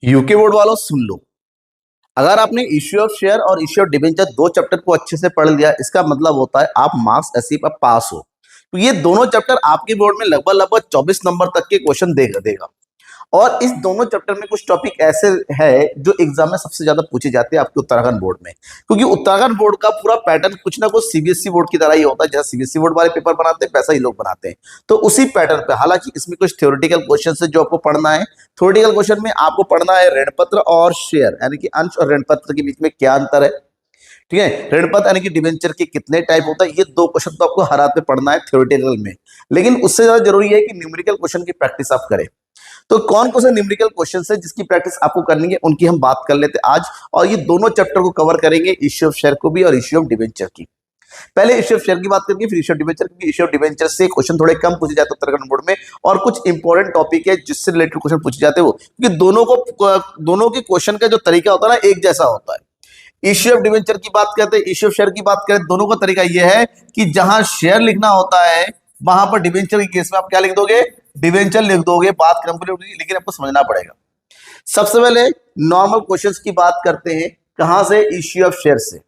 UK board वालों सुन लो। अगर आपने इश्यू ऑफ शेयर और इश्यू ऑफ डिबेंचर दो चैप्टर को अच्छे से पढ़ लिया, इसका मतलब होता है आप मार्क्स ऐसी पर पास हो। तो ये दोनों चैप्टर आपके बोर्ड में लगभग लगभग 24 नंबर तक के क्वेश्चन देगा देगा। और इस दोनों चैप्टर में कुछ टॉपिक ऐसे है जो एग्जाम में सबसे ज्यादा पूछे जाते हैं आपके उत्तराखंड बोर्ड में, क्योंकि उत्तराखंड बोर्ड का पूरा पैटर्न कुछ ना कुछ सीबीएसई बोर्ड की तरह ही होता है। जैसा सीबीएसई बोर्ड वाले पेपर बनाते हैं वैसा ही लोग बनाते हैं। तो उसी पैटर्न पे, हालांकि इसमें कुछ थ्योरेटिकल क्वेश्चन है जो आपको पढ़ना है। थ्योरेटिकल क्वेश्चन में आपको पढ़ना है ऋणपत्र और शेयर, यानी कि अंश और ऋणपत्र के बीच में क्या अंतर है। ठीक है, ऋणपत्र यानी कि डिवेंचर के कितने टाइप होता है, ये दो क्वेश्चन तो आपको हर हाथ में पढ़ना है थ्योरेटिकल में। लेकिन उससे ज्यादा जरूरी है कि न्यूमेरिकल क्वेश्चन की प्रैक्टिस आप करें। तो कौन कौन से न्यूमेरिकल क्वेश्चन है जिसकी प्रैक्टिस आपको करनी है, उनकी हम बात कर लेते हैं आज। और ये दोनों चैप्टर को कवर करेंगे, इश्यू ऑफ शेयर को भी और इश्यू ऑफ डिवेंचर की। पहले इश्यू ऑफ शेयर की बात करेंगे, फिर इश्यू ऑफ डिवेंचर, क्योंकि इश्यू ऑफ डिवेंचर से क्वेश्चन थोड़े कम पूछे जाते हैं उत्तराखंड बोर्ड में, और कुछ इंपॉर्टेंट टॉपिक है जिससे रिलेटेड क्वेश्चन पूछे जाते हैं वो, क्योंकि दोनों के क्वेश्चन का जो तरीका होता है ना एक जैसा होता है। इश्यू ऑफ डिवेंचर की बात करते हैं, इश्यू ऑफ शेयर की बात करें, दोनों का तरीका यह है कि जहां शेयर लिखना होता है वहां पर डिवेंचर के केस में आप क्या लिख दोगे, डिवेंचर लिख दोगे। बात कंप्लीट होगी, लेकिन आपको समझना पड़ेगा। सबसे पहले नॉर्मल क्वेश्चंस की बात करते हैं, कहां से, इश्यू ऑफ शेयर से।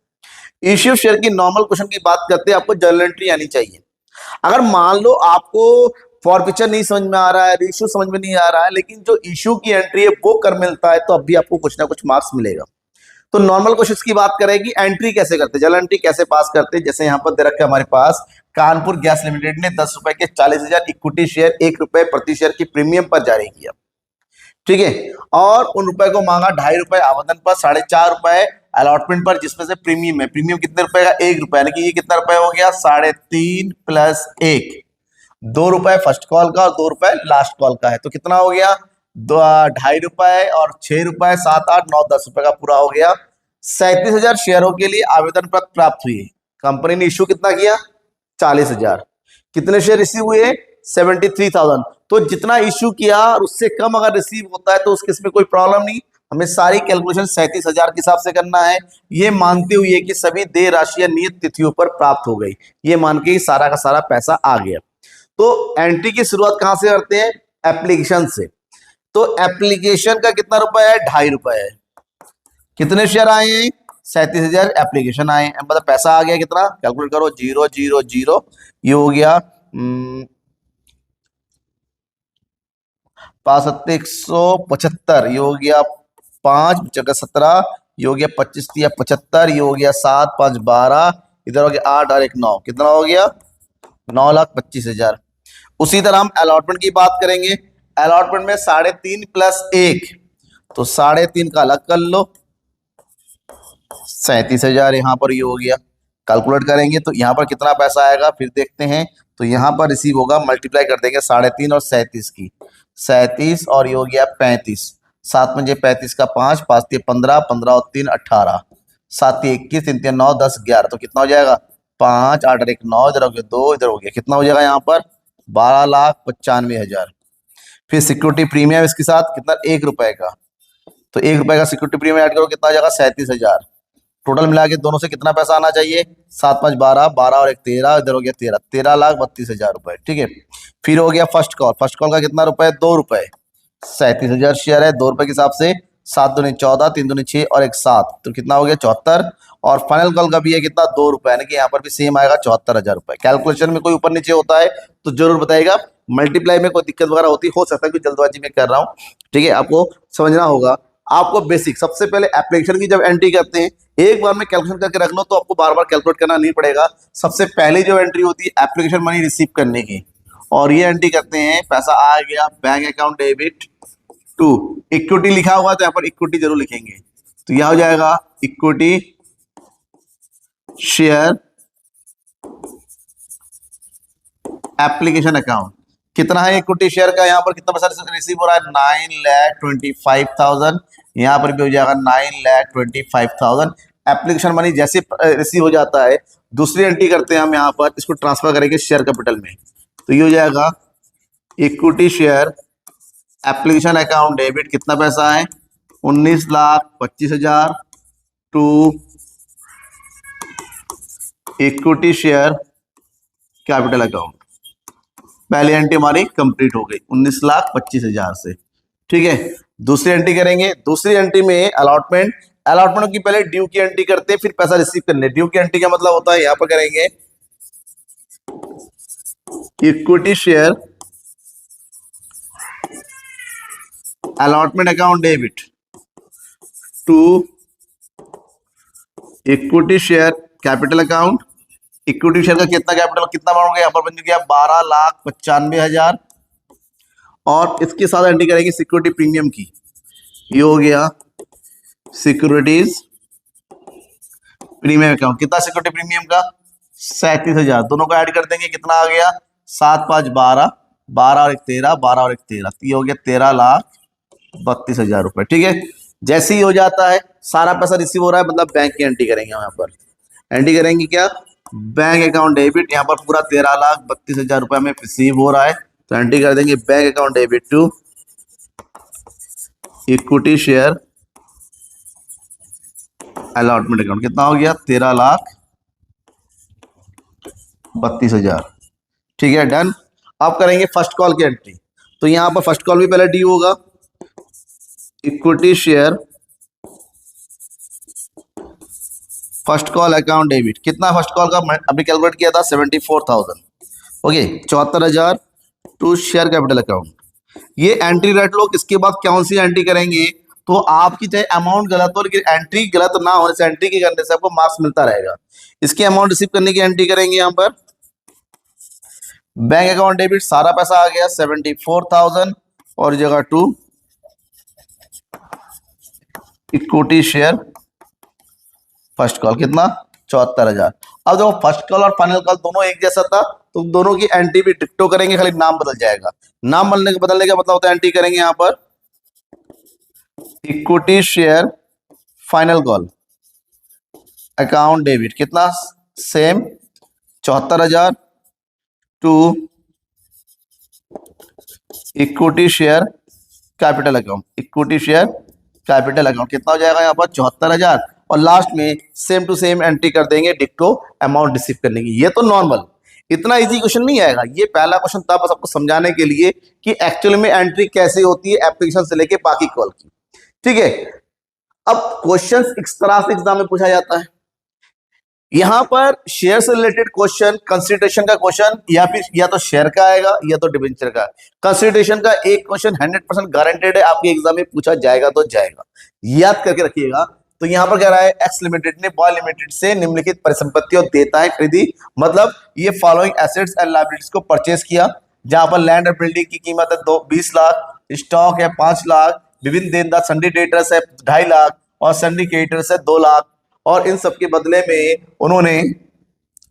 इश्यू ऑफ शेयर की नॉर्मल क्वेश्चन की बात करते हैं, आपको जर्नल एंट्री आनी चाहिए। अगर मान लो आपको फॉर पिक्चर नहीं समझ में आ रहा है, रेशियो समझ में नहीं आ रहा है, लेकिन जो इश्यू की एंट्री है वो कर मिलता है, तो अब भी आपको कुछ ना कुछ मार्क्स मिलेगा। तो नॉर्मल क्वेश्चंस की बात करेगी, एंट्री कैसे करते हैं, जर्नल एंट्री कैसे पास करते हैं। जैसे यहाँ पर दे रखा है हमारे पास, कानपुर गैस लिमिटेड ने 10 रुपए के 40,000 इक्विटी शेयर 1 रुपए प्रति शेयर की प्रीमियम पर जारी किया। ठीक है, और उन रुपए को मांगा 2.5 रुपए आवेदन पर, 4.5 रुपए अलॉटमेंट पर, जिसमें से प्रीमियम है। प्रीमियम कितने रुपए का, 1 रुपए, यानी कि ये कितना रुपए हो गया, 3.5 प्लस 1, 2 रुपए फर्स्ट कॉल का और 2 रुपए लास्ट कॉल का है। तो कितना हो गया, 2.5 रुपए और 6 रुपए, 7, 8, 9, 10 रुपए का पूरा हो गया। 37,000 शेयरों के लिए आवेदन पत्र प्राप्त हुई। कंपनी ने इश्यू कितना किया, 40,000। कितने शेयर रिसीव हुए, 73,000। तो जितना इश्यू किया और उससे कम अगर रिसीव होता है तो उस केस में कोई प्रॉब्लम नहीं। हमें सारी कैलकुलेशन 37,000 के हिसाब से करना है, ये मानते हुए कि सभी देय राशि या नियत तिथियों पर प्राप्त हो गई। ये मान के सारा का सारा पैसा आ गया। तो एंट्री की शुरुआत कहां से करते हैं, एप्लीकेशन से। तो एप्लीकेशन का कितना रुपए है, 2.5 रुपए है। कितने शेयर आए हैं, 37,000 एप्लीकेशन आए हैं, मतलब पैसा आ गया कितना, कैलकुलेट करो, 0 0 0, ये हो गया 5,175, ये हो गया 5 जगह 17, ये हो गया 25 या 75, ये हो गया 7 5 12, इधर हो गया 8 और 1 9, कितना हो गया, 9,25,000। उसी तरह हम अलॉटमेंट की बात करेंगे। अलॉटमेंट में 3.5 प्लस 1, तो 3.5 का अलग कर लो, 37,000 यहाँ पर ये हो गया। कैलकुलेट करेंगे तो यहाँ पर कितना पैसा आएगा, फिर देखते हैं। तो यहाँ पर रिसीव होगा, मल्टीप्लाई कर देंगे 3.5 और 37 की, 37 और ये हो गया 35, 7 पंजे 35 का 5, 5 3 15, 15 और 3 18, 7 3 21, 3 3 9 10 11, तो कितना हो जाएगा, 5 8 और 1 9, इधर हो गया 2, इधर हो गया, कितना हो जाएगा यहाँ पर, 12,95,000। फिर सिक्योरिटी प्रीमियम इसके साथ कितना, 1 रुपए का, तो 1 रुपए का सिक्योरिटी प्रीमियम ऐड करो, कितना हो जाएगा, 37,000। टोटल मिला के दोनों से कितना पैसा आना चाहिए, 7 5 12, 12 और 1 13, इधर हो गया 13, 13,32,000 रुपए। ठीक है, फिर हो गया फर्स्ट कॉल। फर्स्ट कॉल का कितना रुपए, 2 रुपए, 37,000 शेयर है, 2 रुपए के हिसाब से 7 दूनी 14, 3 दूनी 6 और 1 7, तो कितना हो गया 74। और फाइनल कॉल का भी है कितना, 2 रुपए, यानी कि यहाँ पर भी सेम आएगा 74,000 रुपए। कैलकुलेशन में कोई ऊपर नीचे होता है तो जरूर बताएगा, मल्टीप्लाई में कोई दिक्कत वगैरह होती हो सकता है कि जल्दबाजी में कर रहा हूँ। ठीक है, आपको समझना होगा। आपको बेसिक सबसे पहले एप्लीकेशन की जब एंट्री करते हैं, एक बार में कैलकुलेशन करके रख लो तो आपको बार बार कैलकुलेट करना नहीं पड़ेगा। सबसे पहले जो एंट्री होती है एप्लीकेशन मनी रिसीव करने की, और ये एंट्री करते हैं, पैसा आ गया bank account debit to, equity लिखा हुआ तो यहाँ पर इक्विटी जरूर लिखेंगे, तो यह हो जाएगा इक्विटी शेयर एप्लीकेशन अकाउंट। कितना है इक्विटी शेयर का, यहाँ पर कितना पैसा रिसीव हो रहा है, 9,25,000। यहाँ पर भी हो जाएगा 9,25,000। एप्लीकेशन मनी जैसे रिसीव हो जाता है, दूसरी एंट्री करते हैं हम, यहाँ पर इसको ट्रांसफर करेंगे शेयर कैपिटल में, तो ये हो जाएगा equity share application account debit, कितना पैसा है, 19,25,000 to equity share capital account. पहली एंट्री हमारी कंप्लीट हो गई 19,25,000 से। ठीक है। दूसरी एंट्री करेंगे, दूसरी एंट्री में अलॉटमेंट, अलॉटमेंट की पहले ड्यू की एंट्री करते हैं, फिर पैसा रिसीव करने। ड्यू की एंट्री का मतलब होता है, यहां पर करेंगे equity share allotment account debit to equity share capital account. Equity share का कितना कैपिटल, कितना अमाउंट गया, यहाँ पर बन गया 12,95,000, और इसके साथ एंट्री करेंगे सिक्योरिटी प्रीमियम की। ये हो गया सिक्योरिटीज प्रीमियम अकाउंट। कितना सिक्योरिटी प्रीमियम का, 37,000। दोनों को ऐड कर देंगे, कितना आ गया, 7,5,12, 12 और 1 13, 12 और 1 13, ये हो गया 13,32,000 रुपए। ठीक है। जैसे ही हो जाता है, सारा पैसा रिसीव हो रहा है, मतलब बैंक की एंट्री करेंगे। यहाँ पर एंट्री करेंगे क्या, बैंक अकाउंट डेबिट। यहाँ पर पूरा 13,32,000 रुपए में रिसीव हो रहा है, तो एंट्री कर देंगे bank account debit to equity share allotment account. कितना हो गया, 13,32,000। ठीक है, डन। अब करेंगे फर्स्ट कॉल की एंट्री। तो यहां पर फर्स्ट कॉल भी पहले डी होगा, equity share first call account debit. कितना फर्स्ट कॉल का अभी कैलकुलेट किया था, 74,000। Okay, 74,000 to share capital account. ये एंट्री रेट लो। इसके बाद कौन सी एंट्री करेंगे, तो आपकी चाहे अमाउंट गलत हो, लेकिन एंट्री गलत ना होने से, एंट्री की करने से आपको मार्क्स मिलता रहेगा। इसकी अमाउंट रिसीव करने की एंट्री करेंगे। यहाँ पर बैंक अकाउंट डेबिट, सारा पैसा आ गया 74,000, और जगह to equity share first call, कितना, 74,000। अब देखो फर्स्ट कॉल और फाइनल कॉल दोनों एक जैसा था, तो दोनों की एंट्री भी डिक्टो करेंगे, खाली नाम बदल जाएगा। नाम बदलने का मतलब होता है, एंट्री करेंगे यहाँ पर equity share final call account debit. कितना, same 74,000 to equity share capital account. Equity share capital account कितना हो जाएगा यहाँ पर, 74,000, और लास्ट में सेम टू सेम एंट्री कर देंगे डिक्टो अमाउंट रिसीव करने की। ये तो नॉर्मल, इतना इजी क्वेश्चन नहीं आएगा। ये पहला क्वेश्चन था बस आपको समझाने के लिए कि एक्चुअली में एंट्री कैसे होती है एप्लीकेशन से लेके बाकी कॉल की। ठीक है। अब क्वेश्चन इस तरह से एग्जाम में पूछा जाता है। यहां पर शेयर से रिलेटेड क्वेश्चन, कंसिडरेशन का क्वेश्चन, या फिर या तो शेयर का आएगा या तो डिबेंचर का। कंसिडरेशन का एक क्वेश्चन 100% गारंटेड है आपके एग्जाम में पूछा जाएगा, तो जाएगा, याद करके रखिएगा। तो यहां पर कह रहा है एक्स लिमिटेड ने वाई लिमिटेड से निम्नलिखित परिसंपत्तियों देता है खरीदी, मतलब ये फॉलोइंग एसेट्स एंड लायबिलिटीज को परचेस किया, जहां पर लैंड और बिल्डिंग की कीमत है 20 लाख, स्टॉक है 5 लाख, विभिन्न देनदार सन्डी डेटर्स है 2.5 लाख, और सन्डी क्रेडिटर्स है 2 लाख, और इन सबके बदले में उन्होंने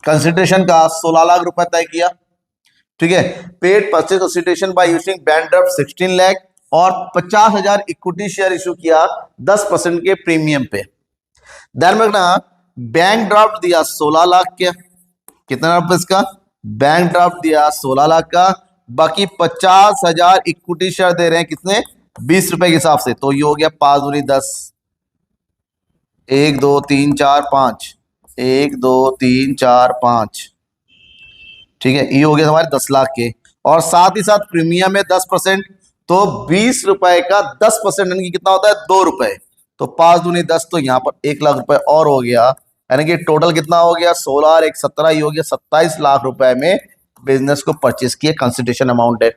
कंसिडरेशन का 16 लाख रुपए तय किया। ठीक है। Paid purchase consideration by using bank draft 16 lakh, और 50,000 इक्विटी शेयर इशू किया 10% के प्रीमियम पे। ध्यान रखना, बैंक ड्राफ्ट दिया 16 लाख के, कितना रुपए इसका, बैंक ड्राफ्ट दिया 16 लाख का, बाकी 50,000 इक्विटी शेयर दे रहे हैं कितने, 20 रुपए के हिसाब से। तो ये हो गया 5 दूनी 10, 1 2 3 4 5, 1 2 3 4 5। ठीक है, ये हो गया हमारे 10 लाख के, और साथ ही साथ प्रीमियम है 10%, तो 20 रुपए का 10% यानी कि कितना होता है, 2 रुपए। तो 5 दूनी 10, तो यहाँ पर 1 लाख रुपए और हो गया, यानी कि टोटल कितना हो गया, 16 और 1 17, ये हो गया 27 लाख रुपए में बिजनेस को परचेस किए, कंसिडरेशन अमाउंट है।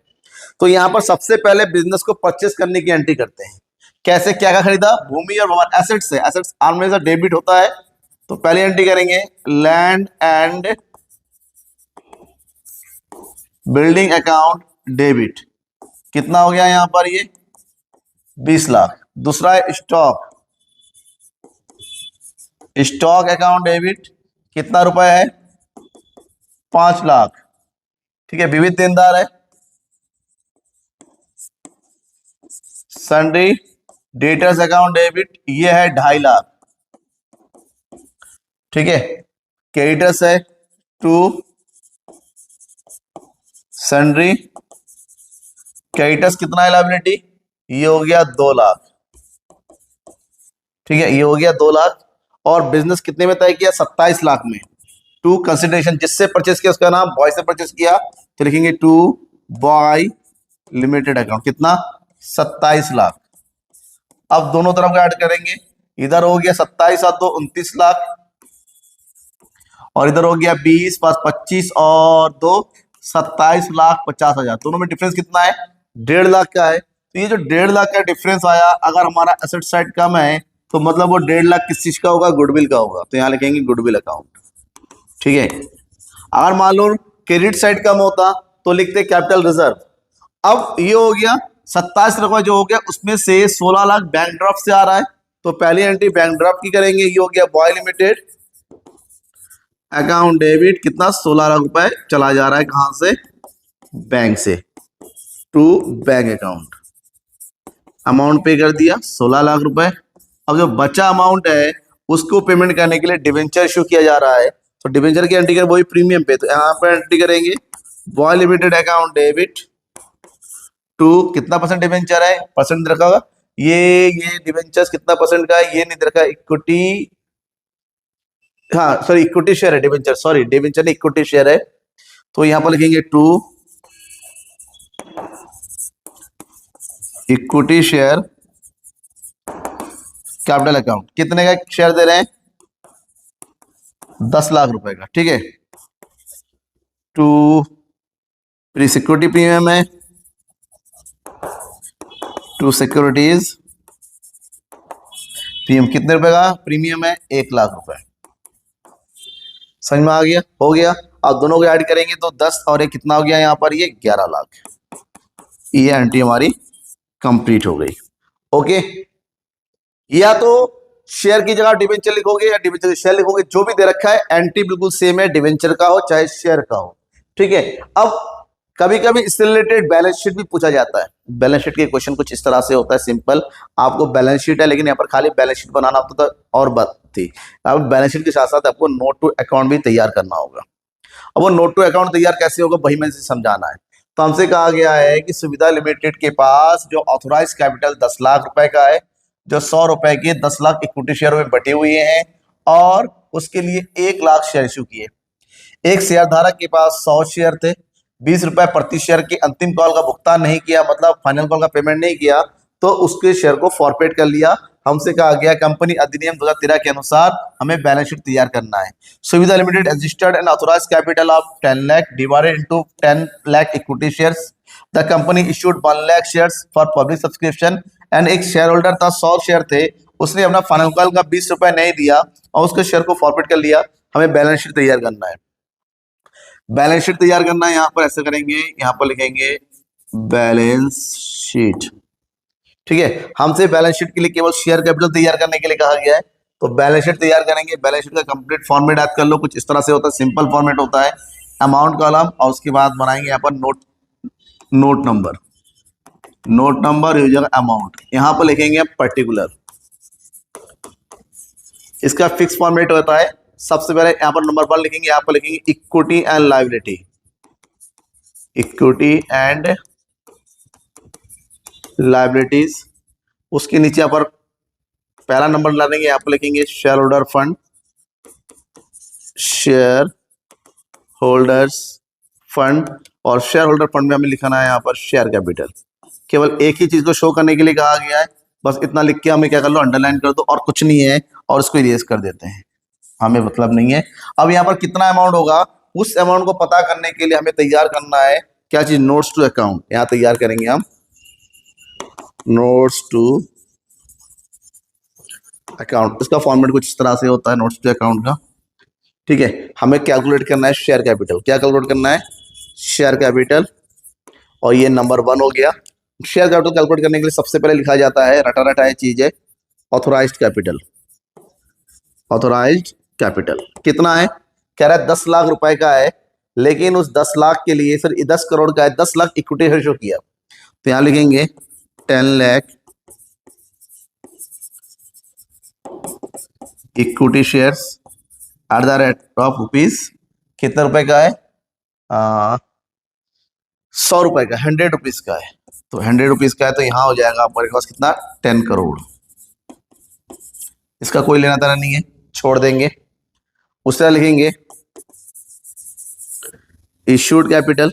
तो यहाँ पर सबसे पहले बिजनेस को परचेस करने की एंट्री करते हैं। कैसे, क्या क्या खरीदा, भूमि और भवन, एसेट्स है, एसेट्स आमने से डेबिट होता है, तो पहले एंट्री करेंगे land and building account debit. कितना हो गया यहाँ पर, ये 20 लाख। दूसरा है स्टॉक, स्टॉक अकाउंट डेबिट, कितना रुपए है, 5 लाख। ठीक है। विविध देनदार है, सन्डी डेटर्स अकाउंट डेबिट, ये है 2.5 लाख। ठीक है। क्रेडिटर्स है टू सन्ड्री क्रेडिटर्स, कितना है लायबिलिटी, ये हो गया 2 लाख। ठीक है, ये हो गया 2 लाख, और बिजनेस कितने में तय किया, 27 लाख में। टू कंसिडरेशन, जिससे परचेस किया उसका नाम बॉय से परचेस किया, तो लिखेंगे टू बॉय लिमिटेड अकाउंट, कितना 27 लाख। अब दोनों तरफ का ऐड करेंगे, इधर हो गया 27 और 2 29 लाख, और इधर हो गया 20 पास 25 और 2 27,50,000। दोनों में डिफरेंस कितना है? 1.5 लाख का है। तो ये जो 1.5 लाख का डिफरेंस आया, अगर हमारा एसेट साइड कम है तो मतलब वो 1.5 लाख किस चीज का होगा? गुडविल का होगा। तो यहाँ लिखेंगे गुडविल अकाउंट। ठीक है। अगर मान लो क्रेडिट साइड कम होता तो लिखते कैपिटल रिजर्व। अब ये हो गया 27 रुपए जो हो गया, उसमें से 16 लाख बैंक ड्राफ्ट से आ रहा है, तो पहली एंट्री बैंक ड्राफ्ट की करेंगे। ये हो गया बॉय लिमिटेड अकाउंट डेबिट, कितना? 16 लाख रुपए चला जा रहा है कहां से? बैंक से टू बैंक अकाउंट। अमाउंट पे कर दिया 16 लाख रुपए। अब जो बचा अमाउंट है उसको पेमेंट करने के लिए डिवेंचर इशू किया जा रहा है, तो डिवेंचर की एंट्री कर वही प्रीमियम पे, तो यहां पर एंट्री करेंगे boy limited account debit to, कितना परसेंट डिवेंचर है? परसेंट रखा होगा। ये डिवेंचर्स कितना परसेंट का है? ये नहीं रखा, इक्विटी, हाँ सॉरी इक्विटी शेयर है डिवेंचर, सॉरी डिवेंचर नहीं इक्विटी शेयर है। तो यहां पर लिखेंगे to equity share capital account. कितने का शेयर दे रहे हैं? 10 लाख रुपए का। ठीक है। टू सिक्योरिटी प्रीमियम है, टू सिक्योरिटीज प्रीमियम। कितने रुपए का प्रीमियम है? 1 लाख रुपए। समझ में आ गया? हो गया। अब दोनों को ऐड करेंगे तो 10 और एक कितना हो गया यहाँ पर? ये 11 लाख। ये एंट्री हमारी कंप्लीट हो गई। ओके। या तो शेयर की जगह डिवेंचर लिखोगे या डिवेंचर शेयर लिखोगे, जो भी दे रखा है एंट्री बिल्कुल सेम है, डिवेंचर का हो चाहे शेयर का हो। ठीक है। अब कभी कभी इससे रिलेटेड बैलेंस शीट भी पूछा जाता है। बैलेंस शीट के क्वेश्चन कुछ इस तरह से होता है, सिंपल। आपको बैलेंस शीट है लेकिन यहाँ पर खाली बैलेंस शीट बनाना होता था और बात थी। अब बैलेंस शीट के साथ साथ आपको नोट टू अकाउंट भी तैयार करना होगा। अब वो नोट टू अकाउंट तैयार कैसे होगा वही मैंने समझाना है। तो हमसे कहा गया है कि सुविधा लिमिटेड के पास जो ऑथोराइज कैपिटल 10 लाख रुपए का है, जो 100 रुपए के 10 लाख इक्विटी शेयर में बटे हुए हैं, और उसके लिए 1 लाख शेयर इशू किए। एक शेयर धारक के पास 100 शेयर थे, 20 रुपए प्रति शेयर की अंतिम कॉल का भुगतान नहीं किया, मतलब फाइनल कॉल का पेमेंट नहीं किया, तो उसके शेयर को फॉरफिट कर लिया। हमसे कहा गया कंपनी अधिनियम 2013 के अनुसार हमें बैलेंस शीट तैयार करना है। Suvidha limited registered and authorised capital of 10 lakh divided into 10 lakh equity shares. The company issued 1 lakh shares for public subscription and एक शेयर होल्डर था, 100 शेयर थे, उसने अपना फाइनल कॉल का 20 रुपए नहीं दिया और उसके शेयर को फॉरफिट कर लिया। हमें बैलेंस शीट तैयार करना है। बैलेंस शीट तैयार करना है, यहां पर ऐसे करेंगे, यहां पर लिखेंगे बैलेंस शीट। ठीक है। हमसे बैलेंस शीट के लिए केवल शेयर कैपिटल तैयार करने के लिए कहा गया है, तो बैलेंस शीट तैयार करेंगे। बैलेंस शीट का कंप्लीट फॉर्मेट याद कर लो, कुछ इस तरह से होता है, सिंपल फॉर्मेट होता है। अमाउंट कॉलम और उसके बाद बनाएंगे यहाँ पर नोट नंबर यूजर अमाउंट, यहां पर लिखेंगे पर्टिकुलर। इसका फिक्स फॉर्मेट होता है। सबसे पहले यहां पर नंबर 1 लिखेंगे, यहां पर लिखेंगे equity and liability, equity and liabilities. उसके नीचे यहाँ पर पहला नंबर ला देंगे, यहाँ पर लिखेंगे share holder fund, share holders fund, और शेयर होल्डर फंड में हमें लिखना है यहाँ पर शेयर कैपिटल। केवल एक ही चीज को शो करने के लिए कहा गया है, बस इतना लिख के हमें क्या कर लो, अंडरलाइन कर दो, और कुछ नहीं है, और इसको इरेज कर देते हैं, हमें मतलब नहीं है। अब यहाँ पर कितना अमाउंट होगा, उस अमाउंट को पता करने के लिए हमें तैयार करना है क्या चीज? Notes to account. यहाँ तैयार करेंगे हम नोट्स टू अकाउंट। इसका फॉर्मेट कुछ इस तरह से होता है नोट्स टू अकाउंट का। ठीक है। हमें कैलकुलेट करना है शेयर कैपिटल। क्या कैलकुलेट करना है? Share capital. और ये नंबर 1 हो गया। शेयर कैपिटल कैलकुलेट करने के लिए सबसे पहले लिखा जाता है, रटा रटा चीज है, ऑथोराइज्ड कैपिटल। ऑथोराइज्ड कैपिटल कितना है? कह रहा है 10 लाख रुपए का है, लेकिन उस 10 लाख के लिए सर 10 करोड़ का है, 10 लाख इक्विटी रेशो किया, तो यहां लिखेंगे 10 lakh equity shares at the rate of rupees, कितने रुपए का है? 100 रुपए का, 100 रुपीज का है, तो 100 रुपीज का है, तो यहां हो जाएगा आपके पास कितना? 10 करोड़। इसका कोई लेना देना नहीं है, छोड़ देंगे। उससे लिखेंगे इश्यूड कैपिटल।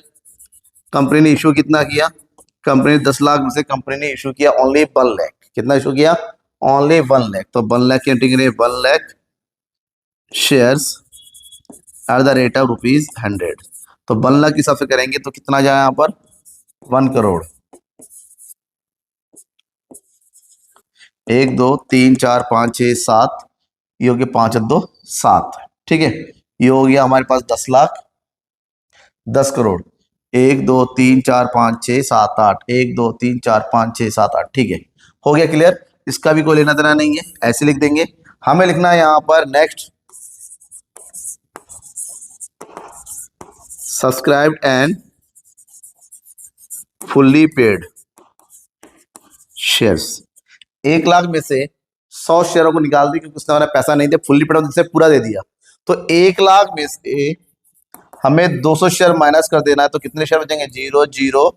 कंपनी ने इश्यू कितना किया? कंपनी 10 लाख में से कंपनी ने इशू किया ओनली 1 लाख। कितना इशू किया? ओनली 1 लाख। तो 1 लाख की एंट्री करेंगे, 1 lakh shares at the rate of ₹100। तो 1 लाख के हिसाब से करेंगे तो कितना जाए यहाँ पर? 1 करोड़। 1 2 3 4 5 6 7, ये हो गया 5 2 7। ठीक है, ये हो गया हमारे पास 10 लाख, 10 करोड़। 1 2 3 4 5 6 7 8, 1 2 3 4 5 6 7 8। ठीक है, हो गया क्लियर। इसका भी कोई लेना देना नहीं है, ऐसे लिख देंगे। हमें लिखना है यहां पर next, subscribed and fully paid shares. 1 lakh में से 100 शेयरों को निकाल दी क्योंकि उसने हमारा पैसा नहीं दिया, फुल्ली पेड जिससे पूरा दे दिया। तो 1 लाख में से हमें 200 शेयर माइनस कर देना है, तो कितने शेयर बचेंगे? 0 0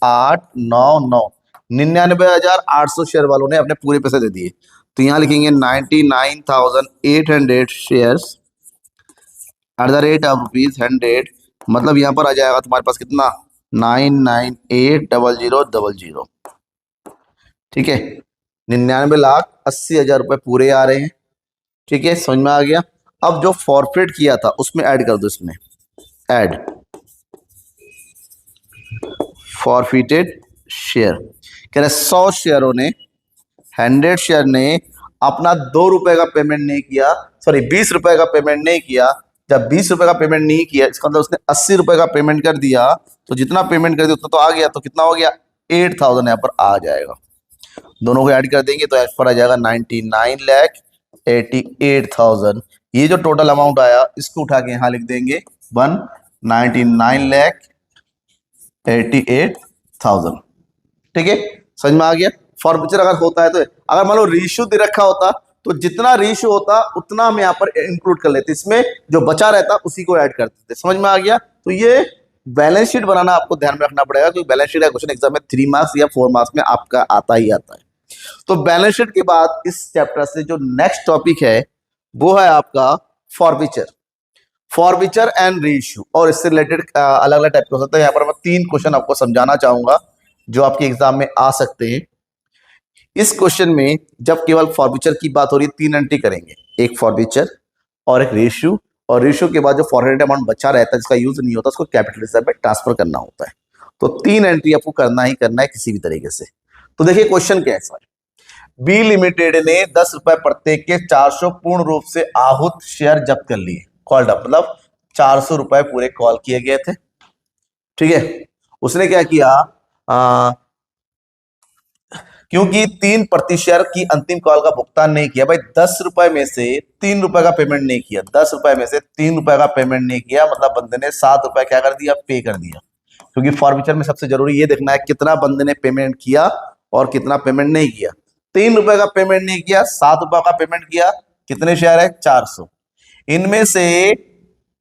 8 9 9, 99,800 शेयर वालों ने अपने पूरे पैसे दे दिए। तो यहां लिखेंगे 99,800 shares at the rate of ₹100। मतलब यहां पर आ जाएगा तुम्हारे पास कितना? 998,00,00। ठीक है, 99,80,000 रुपए पूरे आ रहे हैं। ठीक है, समझ में आ गया। अब जो फॉरफिट किया था उसमें ऐड कर दो, इसमें ऐड फॉरफिटेड शेयर। कह रहे 100 शेयरों ने, 100 शेयर ने अपना 2 रुपए का पेमेंट नहीं किया, सॉरी 20 रुपए का पेमेंट नहीं किया। जब 20 रुपए का पेमेंट नहीं किया, इसका मतलब उसने 80 रुपए का पेमेंट कर दिया। तो जितना पेमेंट कर दिया उतना तो आ गया, तो कितना हो गया? 8,000 यहाँ पर आ जाएगा। दोनों को ऐड कर देंगे तो एज पर आ जाएगा 99,88,000। ये जो टोटल अमाउंट आया इसको उठा के यहाँ लिख देंगे 199,88,000। ठीक है, समझ में आ गया। फॉर्फिचर अगर होता है तो, अगर मान लो रेशियो दे रखा होता तो जितना रेशियो होता उतना हम यहाँ पर इंक्लूड कर लेते, इसमें जो बचा रहता उसी को ऐड कर देते। समझ में आ गया। तो ये बैलेंस शीट बनाना आपको ध्यान में रखना पड़ेगा, क्योंकि बैलेंस शीट का क्वेश्चन एग्जाम में 3 मार्क्स या 4 मार्क्स में आपका आता ही आता है। तो बैलेंस शीट के बाद इस चैप्टर से जो नेक्स्ट टॉपिक है वो है आपका फॉरफिचर, फॉरफिचर एंड रेशियो, और इससे रिलेटेड अलग अलग टाइप के हो सकते हैं। यहाँ पर मैं 3 क्वेश्चन आपको समझाना चाहूंगा जो आपके एग्जाम में आ सकते हैं। इस क्वेश्चन में जब केवल फॉरफिचर की बात हो रही है, 3 एंट्री करेंगे, एक फॉरफिचर और एक रेशियो, और रेशियो के बाद जो फॉरवर्ड अमाउंट बचा रहता है जिसका यूज नहीं होता उसको कैपिटल रिजर्व में ट्रांसफर करना होता है। तो 3 एंट्री आपको करना ही करना है किसी भी तरीके से। तो देखिए क्वेश्चन क्या है सर। बी लिमिटेड ने 10 रुपए प्रत्येक के 400 पूर्ण रूप से आहूत शेयर जब्त कर लिए, कॉल्ड अप, मतलब 400 रुपए पूरे कॉल किए गए थे। ठीक है, उसने क्या किया, क्योंकि 3 प्रति शेयर की अंतिम कॉल का भुगतान नहीं किया। भाई 10 रुपए में से 3 रुपए का पेमेंट नहीं किया, 10 रुपए में से 3 रुपए का पेमेंट नहीं किया, मतलब बंदे ने 7 रुपए क्या कर दिया? पे कर दिया। क्योंकि फॉरफिचर में सबसे जरूरी ये देखना है कितना बंदे ने पेमेंट किया और कितना पेमेंट नहीं किया। 3 रुपए का पेमेंट नहीं किया, 7 रुपए का पेमेंट किया। कितने शेयर है? 400। इनमें से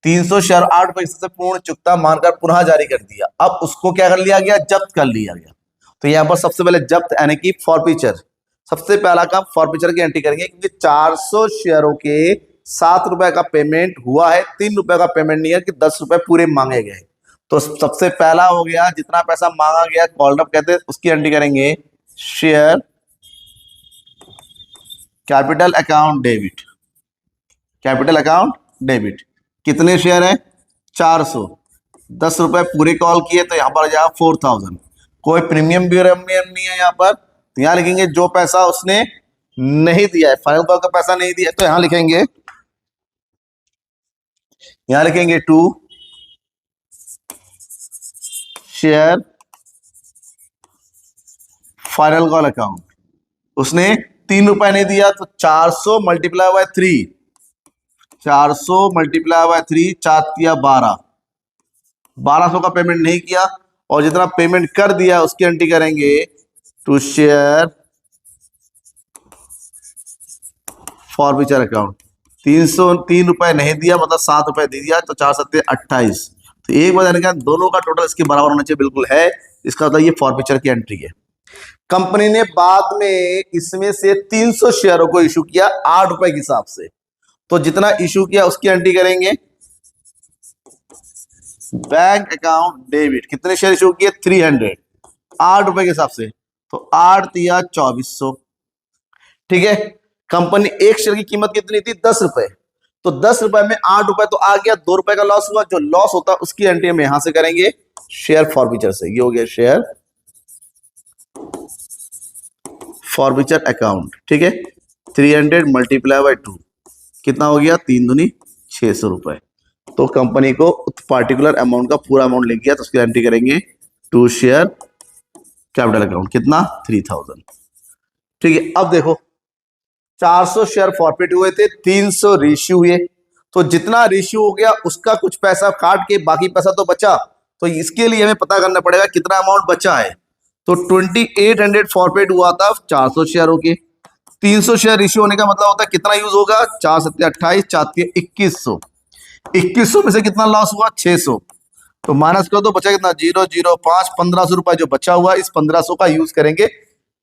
300 शेयर 8 पैसे से पूर्ण चुकता मानकर पुनः जारी कर दिया। अब उसको क्या कर लिया गया? जब्त कर लिया गया। तो यहां पर सबसे पहले जब्त यानी कि फॉरफिचर, सबसे पहला काम फॉरफिचर की एंट्री करेंगे, क्योंकि 400 शेयरों के 7 रुपए का पेमेंट हुआ है, 3 रुपए का पेमेंट नहीं है कि 10 रुपए पूरे मांगे गए। तो सबसे पहला हो गया, जितना पैसा मांगा गया कॉल्ड अप कहते हैं, उसकी एंट्री करेंगे share capital account debit, capital account debit. कितने शेयर है? 400, 10 रुपए पूरे कॉल किए तो यहां पर आ जाएगा 4,000। कोई प्रीमियम प्रीमियम नहीं है यहाँ पर, तो यहां लिखेंगे जो पैसा उसने नहीं दिया है, फाइनल कॉल का पैसा नहीं दिया, तो यहां लिखेंगे to share final call account. उसने 3 रुपए नहीं दिया, तो 400 मल्टीप्लाई बाय 3, 400 मल्टीप्लाई बाय 3, 4 दिया 12, 1200 का पेमेंट नहीं किया, और जितना पेमेंट कर दिया उसकी एंट्री करेंगे टू शेयर फॉरफिचर अकाउंट। 303 रुपए नहीं दिया, मतलब 7 रुपए दे दिया, तो 4 7 28। तो एक बार यानी कि दोनों का टोटल इसके बराबर होना चाहिए, बिल्कुल है। इसका मतलब ये फॉरफिचर की एंट्री है। कंपनी ने बाद में इसमें से 300 शेयरों को इशू किया 8 रुपए के हिसाब से, तो जितना इशू किया उसकी एंट्री करेंगे बैंक अकाउंट डेबिट। कितने शेयर इशू किए? 300। 8 रुपए के हिसाब से, तो 8 × 3 = 2400। ठीक है, कंपनी एक शेयर की कीमत कितनी थी? 10 रुपए। तो 10 रुपए में 8 रुपए तो आ गया, 2 रुपए का लॉस हुआ। जो लॉस होता है उसकी एंट्री हम यहां से करेंगे शेयर फॉरफीचर से। ये हो गया शेयर फॉरफीचर अकाउंट। ठीक है, 300 × 2 कितना हो गया? 3×2 = 600 रुपए। तो कंपनी को पार्टिकुलर अमाउंट का पूरा अमाउंट लिख गया, तो उसकी एंट्री करेंगे टू शेयर कैपिटल अकाउंट। कितना? 3000। ठीक है, अब देखो 400 शेयर फॉरफिट हुए थे, 300 रेशियो हुए। तो जितना रेशियो हो गया उसका कुछ पैसा काट के बाकी पैसा तो बचा। तो इसके लिए हमें पता करना पड़ेगा कितना अमाउंट बचा है। तो 2800 फॉरफिट हुआ था 400 शेयरों के। 300 शेयर रेशियो होने का मतलब होता है कितना यूज होगा? 4 × 7 = 28, 4 × 3 = 2100। 2100 में से कितना लॉस हुआ? 600। तो माइनस करो तो बचा कितना? 005, 1500 रुपए जो बचा हुआ, इस 1500 का यूज करेंगे,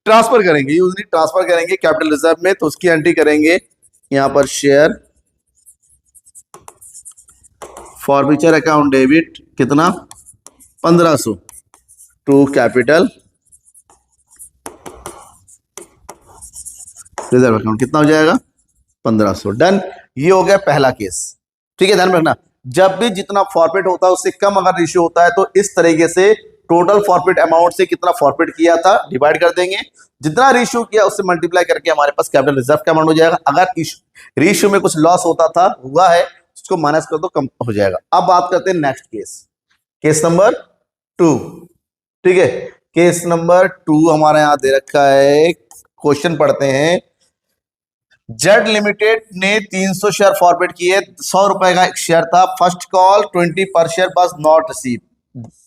ट्रांसफर करेंगे, यूज नहीं ट्रांसफर करेंगे कैपिटल रिजर्व में। तो उसकी एंट्री करेंगे यहां पर शेयर फॉरफीचर अकाउंट डेबिट। कितना? 1500 टू कैपिटल रिजर्व अकाउंट। कितना हो जाएगा? 1500। डन। ये हो गया पहला केस। ठीक है, ध्यान रखना, जब भी जितना फॉरफिट होता है उससे कम अगर रेशियो होता है तो इस तरीके से टोटल फॉरफिट अमाउंट से कितना फॉरफिट किया था डिवाइड कर देंगे, जितना रेशियो किया उससे मल्टीप्लाई करके हमारे पास कैपिटल रिजर्व का अमाउंट हो जाएगा। अगर इस रेशियो में कुछ लॉस होता था, हुआ है, उसको माइनस कर दो, कम हो जाएगा। अब बात करते हैं नेक्स्ट केस, केस नंबर 2। ठीक है, केस नंबर 2 हमारे यहां दे रखा है। क्वेश्चन पढ़ते हैं। जेड लिमिटेड ने 300 शेयर फॉरवर्ड किए, 100 रुपए का एक शेयर था। फर्स्ट कॉल 20 पर share was not receive.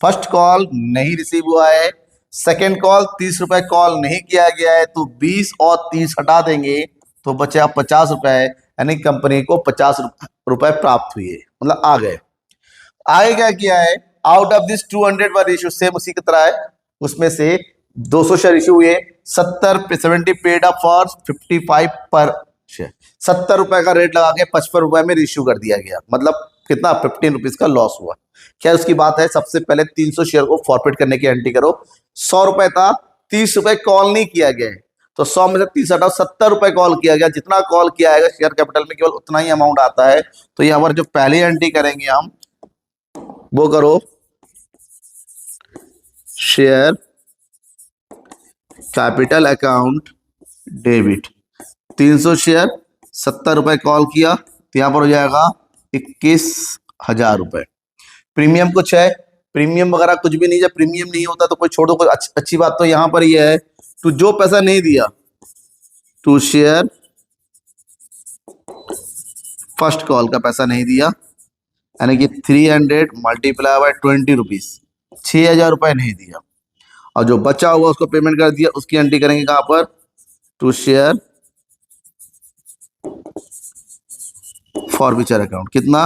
First call नहीं रिसीव हुआ है। सेकेंड कॉल 30 रुपए कॉल नहीं किया गया है, तो 20 और 30 हटा देंगे तो बचे 50 रुपए, यानी कंपनी को 50 रुपए प्राप्त हुए, मतलब आ गए। आगे क्या किया है? Out of this 200 were issue, same उसी की तरह है, उसमें से 200 शेयर इश्यू हुए। 70 पेड अप फॉर 55 पर शेयर। 70 रुपए का रेट लगा के 55 रुपए में इश्यू कर दिया गया, मतलब कितना? 15 रुपीज का लॉस हुआ। क्या उसकी बात है? सबसे पहले 300 शेयर को फॉरफिट करने की एंट्री करो। 100 रुपए था, 30 रुपए कॉल नहीं किया गया है, तो 100 में से 30 हटाओ, 70 रुपए कॉल किया गया। जितना कॉल किया है शेयर कैपिटल में केवल उतना ही अमाउंट आता है। तो यहाँ पर जो पहली एंट्री करेंगे हम, वो करो share capital account debit. 300 share, 70 रुपए कॉल किया, तो यहां पर हो जाएगा 21,000 रुपए। प्रीमियम कुछ है? प्रीमियम वगैरह कुछ भी नहीं। जब प्रीमियम नहीं होता तो कोई छोड़ो, कोई अच्छी बात तो यहां पर यह है, तो जो पैसा नहीं दिया टू शेयर फर्स्ट कॉल का पैसा नहीं दिया, यानी कि 300 × 20 रुपीज, 6,000 रुपए नहीं दिया, और जो बचा हुआ उसको पेमेंट कर दिया। उसकी एंट्री करेंगे कहां पर? To share forfeiture account. कितना?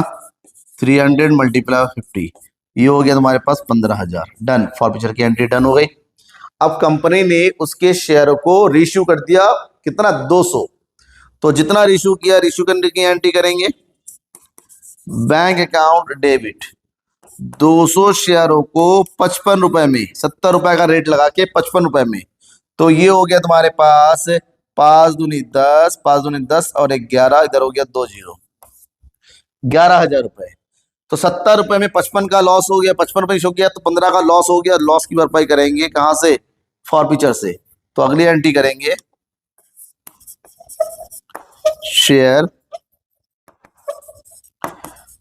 300 × 50, ये हो गया तुम्हारे पास 15,000। डन, फॉरफीचर की एंट्री डन हो गई। अब कंपनी ने उसके शेयर को रिश्यू कर दिया, कितना? 200। तो जितना रिश्यू किया, रिश्यू करने की एंट्री करेंगे बैंक अकाउंट डेबिट। 200 शेयरों को 55 रुपए में, 70 रुपए का रेट लगा के 55 रुपए में, तो ये हो गया तुम्हारे पास 5 दूनी 10, 5 दूनी 10 और 11, इधर हो गया 2 0, 11,000 रुपए। तो 70 रुपए में 55 का लॉस हो गया, 55 रुपए हो गया, तो 15 का लॉस हो गया। लॉस की भरपाई करेंगे कहां से? फॉरफीचर से। तो अगली एंट्री करेंगे शेयर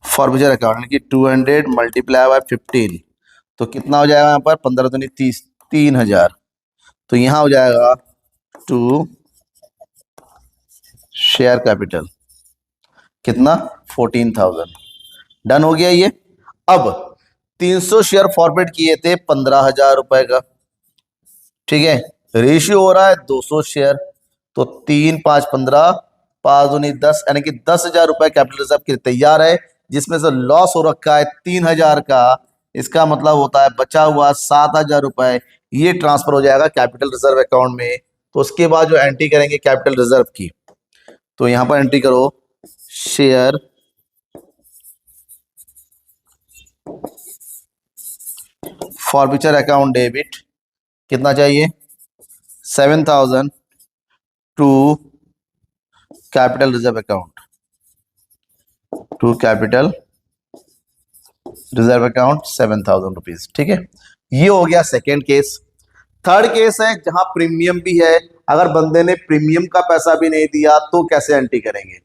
फॉरफीचर अकाउंट की 200 × 15, तो कितना हो जाएगा यहाँ पर? 15 दूनी 30, 3,000। तो यहां हो जाएगा टू शेयर कैपिटल, कितना? 14,000। डन हो गया ये। अब 300 शेयर फॉरवर्ड किए थे 15,000 रुपए का। ठीक है, रेशियो हो रहा है 200 शेयर, तो 3 5 15, 5 दूनी 10, यानी कि 10,000 रुपए कैपिटल रिजर्व के लिए तैयार है, जिसमें से लॉस हो रखा है 3,000 का। इसका मतलब होता है बचा हुआ 7,000 रुपए, ये ट्रांसफर हो जाएगा कैपिटल रिजर्व अकाउंट में। तो उसके बाद जो एंट्री करेंगे कैपिटल रिजर्व की, तो यहां पर एंट्री करो शेयर फॉरफीचर अकाउंट डेबिट कितना चाहिए 7,000 to capital reserve account, to capital reserve account 7,000 rupees. ठीक है, ये हो गया सेकेंड केस। थर्ड केस है जहां प्रीमियम भी है, अगर बंदे ने प्रीमियम का पैसा भी नहीं दिया तो कैसे एंट्री करेंगे।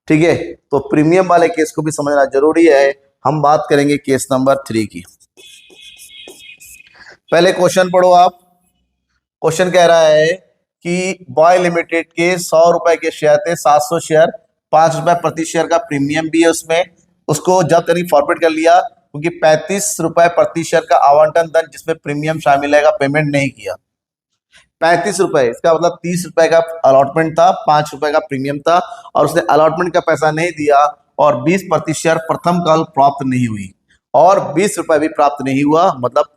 ठीक है, तो प्रीमियम वाले केस को भी समझना जरूरी है। हम बात करेंगे केस नंबर 3 की। पहले क्वेश्चन पढ़ो आप। क्वेश्चन कह रहा है कि बॉय लिमिटेड के 100 रुपए के शेयर थे, 700 शेयर, 5 रुपए प्रति शेयर का प्रीमियम भी है उसमें, उसको जब्त यानी फॉरवर्ड कर लिया क्योंकि 35 रुपए प्रति शेयर का आवंटन धन जिसमें प्रीमियम शामिल है का पेमेंट नहीं किया। 35 रुपए, इसका मतलब 30 रुपए का अलॉटमेंट था, 5 रुपए का प्रीमियम था, और उसने अलॉटमेंट का पैसा नहीं दिया और 20 प्रति शेयर प्रथम कॉल प्राप्त नहीं हुई और 20 रुपए भी प्राप्त नहीं हुआ। मतलब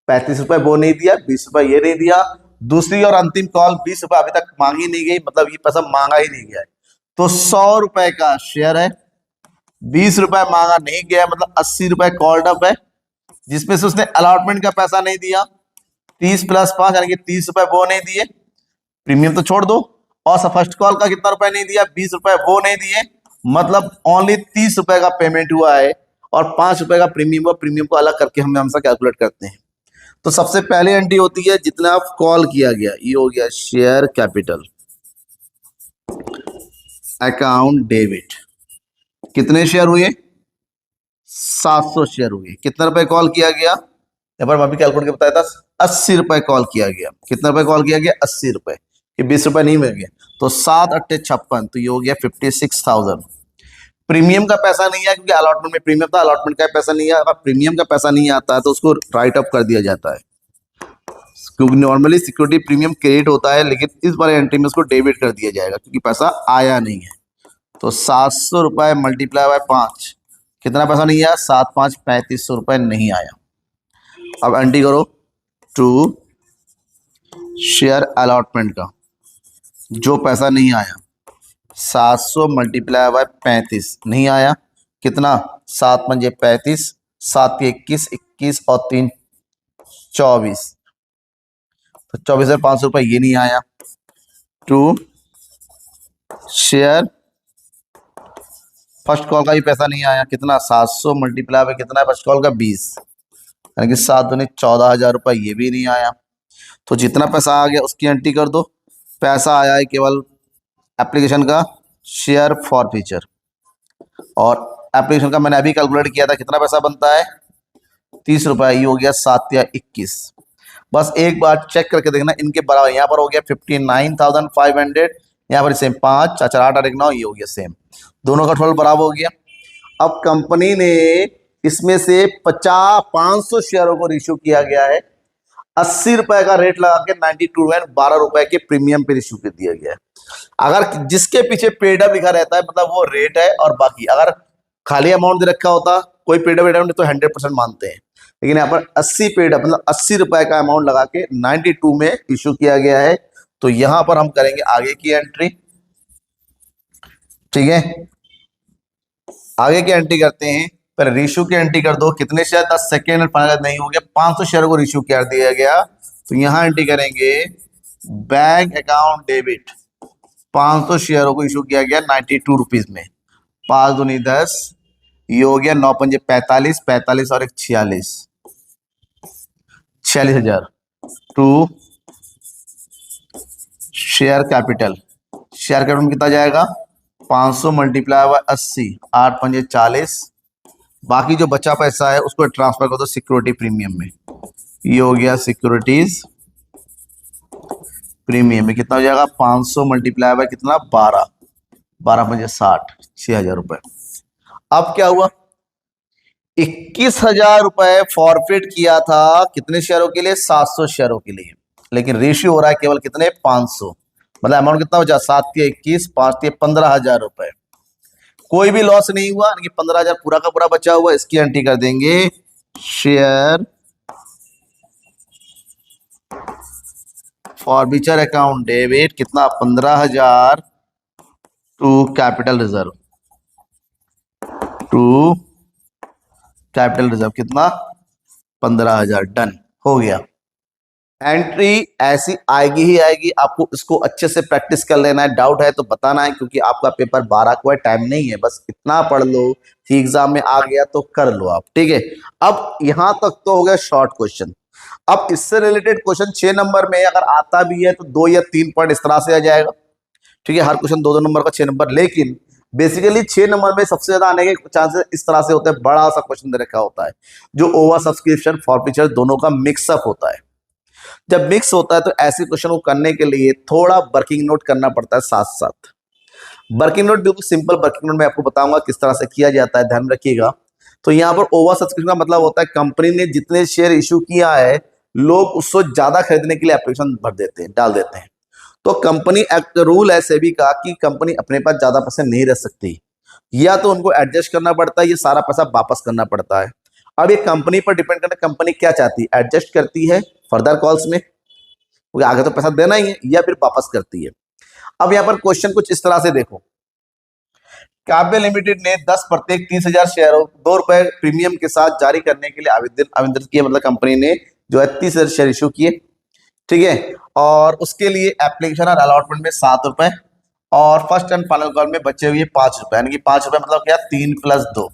35 रुपए वो नहीं दिया, 20 रुपए ये नहीं दिया, दूसरी और अंतिम कॉल 20 रुपए अभी तक मांगी नहीं गई, मतलब ये पैसा मांगा ही नहीं गया है। तो 100 रुपए का शेयर है, 20 रुपए मांगा नहीं गया, मतलब 80 रुपए कॉल्ड अप है, जिसमें से उसने अलॉटमेंट का पैसा नहीं दिया, 30 + 5 यानी कि 30 रुपए वो नहीं दिए, प्रीमियम तो छोड़ दो, और फर्स्ट कॉल का कितना रुपए नहीं दिया, 20 रुपए वो नहीं दिए, मतलब ओनली 30 रुपए का पेमेंट हुआ है और 5 रुपए का प्रीमियम हुआ। प्रीमियम को अलग करके हम हमसे कैलकुलेट करते हैं। तो सबसे पहले एंट्री होती है जितना कॉल किया गया, ये हो गया शेयर कैपिटल अकाउंट डेबिट। कितने शेयर हुए 700 शेयर हुए, कितना रुपए कॉल किया गया, यहाँ पर मैं अभी कैलकुलेट करके बताया था, 80 रुपए कॉल किया गया। कितना रुपए कॉल किया गया 80 रुपए, ये 20 रुपए नहीं मिल गया, तो 7 × 8 = 56, तो ये हो गया 56,000। प्रीमियम का पैसा नहीं है क्योंकि अलॉटमेंट में प्रीमियम था, अलॉटमेंट का पैसा नहीं है। अगर प्रीमियम का पैसा नहीं आता है तो उसको राइट ऑफ कर दिया जाता है, क्योंकि नॉर्मली सिक्योरिटी प्रीमियम क्रेडिट होता है, लेकिन इस बार एंट्री में उसको डेबिट कर दिया जाएगा क्योंकि पैसा आया नहीं है। तो 700 रुपए मल्टीप्लाई बाय 5, कितना पैसा नहीं आया, 7 × 5 = 3500 रुपए नहीं आया। अब एंट्री करो टू शेयर अलॉटमेंट का जो पैसा नहीं आया, 700 मल्टीप्लाई बाय 35 नहीं आया, कितना 7 × 5 = 35, 7 × 21, 21 और 3 24, तो 24,500 रुपए ये नहीं आया। टू शेयर फर्स्ट कॉल का भी पैसा नहीं आया, कितना 700 मल्टीप्लाई बाय कितना है फर्स्ट कॉल का 20, यानी कि 7 दूनी 14,000 रुपए, ये भी नहीं आया। तो जितना पैसा आ गया उसकी एंट्री कर दो। पैसा आया है केवल एप्लीकेशन का शेयर फॉर फीचर, और एप्लीकेशन का मैंने अभी कैलकुलेट किया था, कितना पैसा बनता है 30 रुपए, ये हो गया 7 या 21। बस एक बार चेक करके देखना इनके बराबर, यहाँ पर हो गया 59,500, यहाँ पर सेम 5 4 8 8 9, ये हो गया सेम, दोनों का टोटल बराबर हो गया। अब कंपनी ने इसमें से 500 शेयरों को इश्यू किया गया है, 80 रुपए का रेट लगा के 92 में 12 रुपए के प्रीमियम पे इश्यू कर दिया गया है। अगर जिसके पीछे पेड अप लिखा रहता है मतलब वो रेट है, और बाकी अगर खाली अमाउंट दे रखा होता कोई पेड अप तो 100% मानते हैं, लेकिन यहाँ पर 80 पेड अप मतलब 80 रुपए का अमाउंट लगा के 92 में इश्यू किया गया है। तो यहां पर हम करेंगे आगे की एंट्री। ठीक है, आगे की एंट्री करते हैं, पहले रिश्यू की एंट्री कर दो, कितने शेयर 10 सेकेंड फाइनल नहीं हो गया, 500 शेयर को रिश्यू कर दिया गया, तो यहां एंट्री करेंगे बैंक अकाउंट डेबिट, 500 शेयरों को इशू किया गया 92 रुपीज में, 5 दूनी 10, ये हो गया 9 × 5 = 45, 45 और 1 46, 46,000। To share capital, share capital कितना जाएगा 500 मल्टीप्लाई बाय 80, 8 × 5 = 40, बाकी जो बचा पैसा है उसको ट्रांसफर कर दो सिक्योरिटी प्रीमियम में, ये हो गया सिक्योरिटीज प्रीमियम में, कितना हो जाएगा 500 मल्टीप्लाई बाय कितना 12, 12 × 5 = 60, 6,000 रुपए। अब क्या हुआ 21,000 रुपए फॉरफिट किया था कितने शेयरों के लिए 700 शेयरों के लिए, लेकिन रेशियो हो रहा है केवल कितने 500, मतलब अमाउंट कितना हो जाए 7 × 21, 5 × 15,000 रुपए। कोई भी लॉस नहीं हुआ, 15,000 पूरा का पूरा बचा हुआ, इसकी एंट्री कर देंगे share forfeiture account debit, कितना 15,000 to capital reserve, to capital reserve कितना 15,000, डन हो गया। एंट्री ऐसी आएगी ही आएगी, आपको इसको अच्छे से प्रैक्टिस कर लेना है, डाउट है तो बताना है, क्योंकि आपका पेपर 12 को है, टाइम नहीं है, बस इतना पढ़ लो कि एग्जाम में आ गया तो कर लो आप, ठीक है। अब यहां तक तो हो गया शॉर्ट क्वेश्चन। अब इससे रिलेटेड क्वेश्चन 6 नंबर में अगर आता भी है तो 2 या 3 पॉइंट इस तरह से आ जाएगा, ठीक है। हर क्वेश्चन 2-2 नंबर का 6 नंबर, लेकिन बेसिकली 6 नंबर में सबसे ज्यादा आने के चांसेस इस तरह से होते हैं, बड़ा सा क्वेश्चन दे रखा होता है जो ओवर सब्सक्रिप्शन फॉरफीचर दोनों का मिक्सअप होता है। जब मिक्स होता है तो ऐसे क्वेश्चन को करने के लिए थोड़ा वर्किंग नोट करना पड़ता है साथ साथ। वर्किंग नोट बिल्कुल सिंपल वर्किंग नोट मैं आपको बताऊंगा किस तरह से किया जाता है, ध्यान रखिएगा। तो यहाँ पर ओवर सब्सक्रिप्शन का मतलब होता है कंपनी ने जितने शेयर इशू किया है, लोग उससे ज्यादा खरीदने के लिए एप्लीकेशन भर देते हैं, डाल देते हैं। तो कंपनी एक्ट रूल है सेबी का कि कंपनी अपने पास ज्यादा पैसे नहीं रख सकती, या तो उनको एडजस्ट करना पड़ता है, ये सारा पैसा वापस करना पड़ता है। अब ये कंपनी पर डिपेंड करता है, कंपनी क्या चाहती है, एडजस्ट करती है फर्दर कॉल्स में, क्योंकि आगे तो पैसा देना ही है, या फिर वापस करती है। अब यहाँ पर क्वेश्चन कुछ इस तरह से देखो, काव्य लिमिटेड ने 10 प्रत्येक 30,000 शेयरों ₹2 प्रीमियम के साथ जारी करने के लिए आवेदन किया, मतलब कंपनी ने जो है 30,000 शेयर इशू किए, ठीक है। और उसके लिए एप्लीकेशन और अलॉटमेंट में ₹7 और फर्स्ट एंड फाइनल कॉल में बचे हुए ₹5, यानी कि ₹5 मतलब क्या, 3 + 2,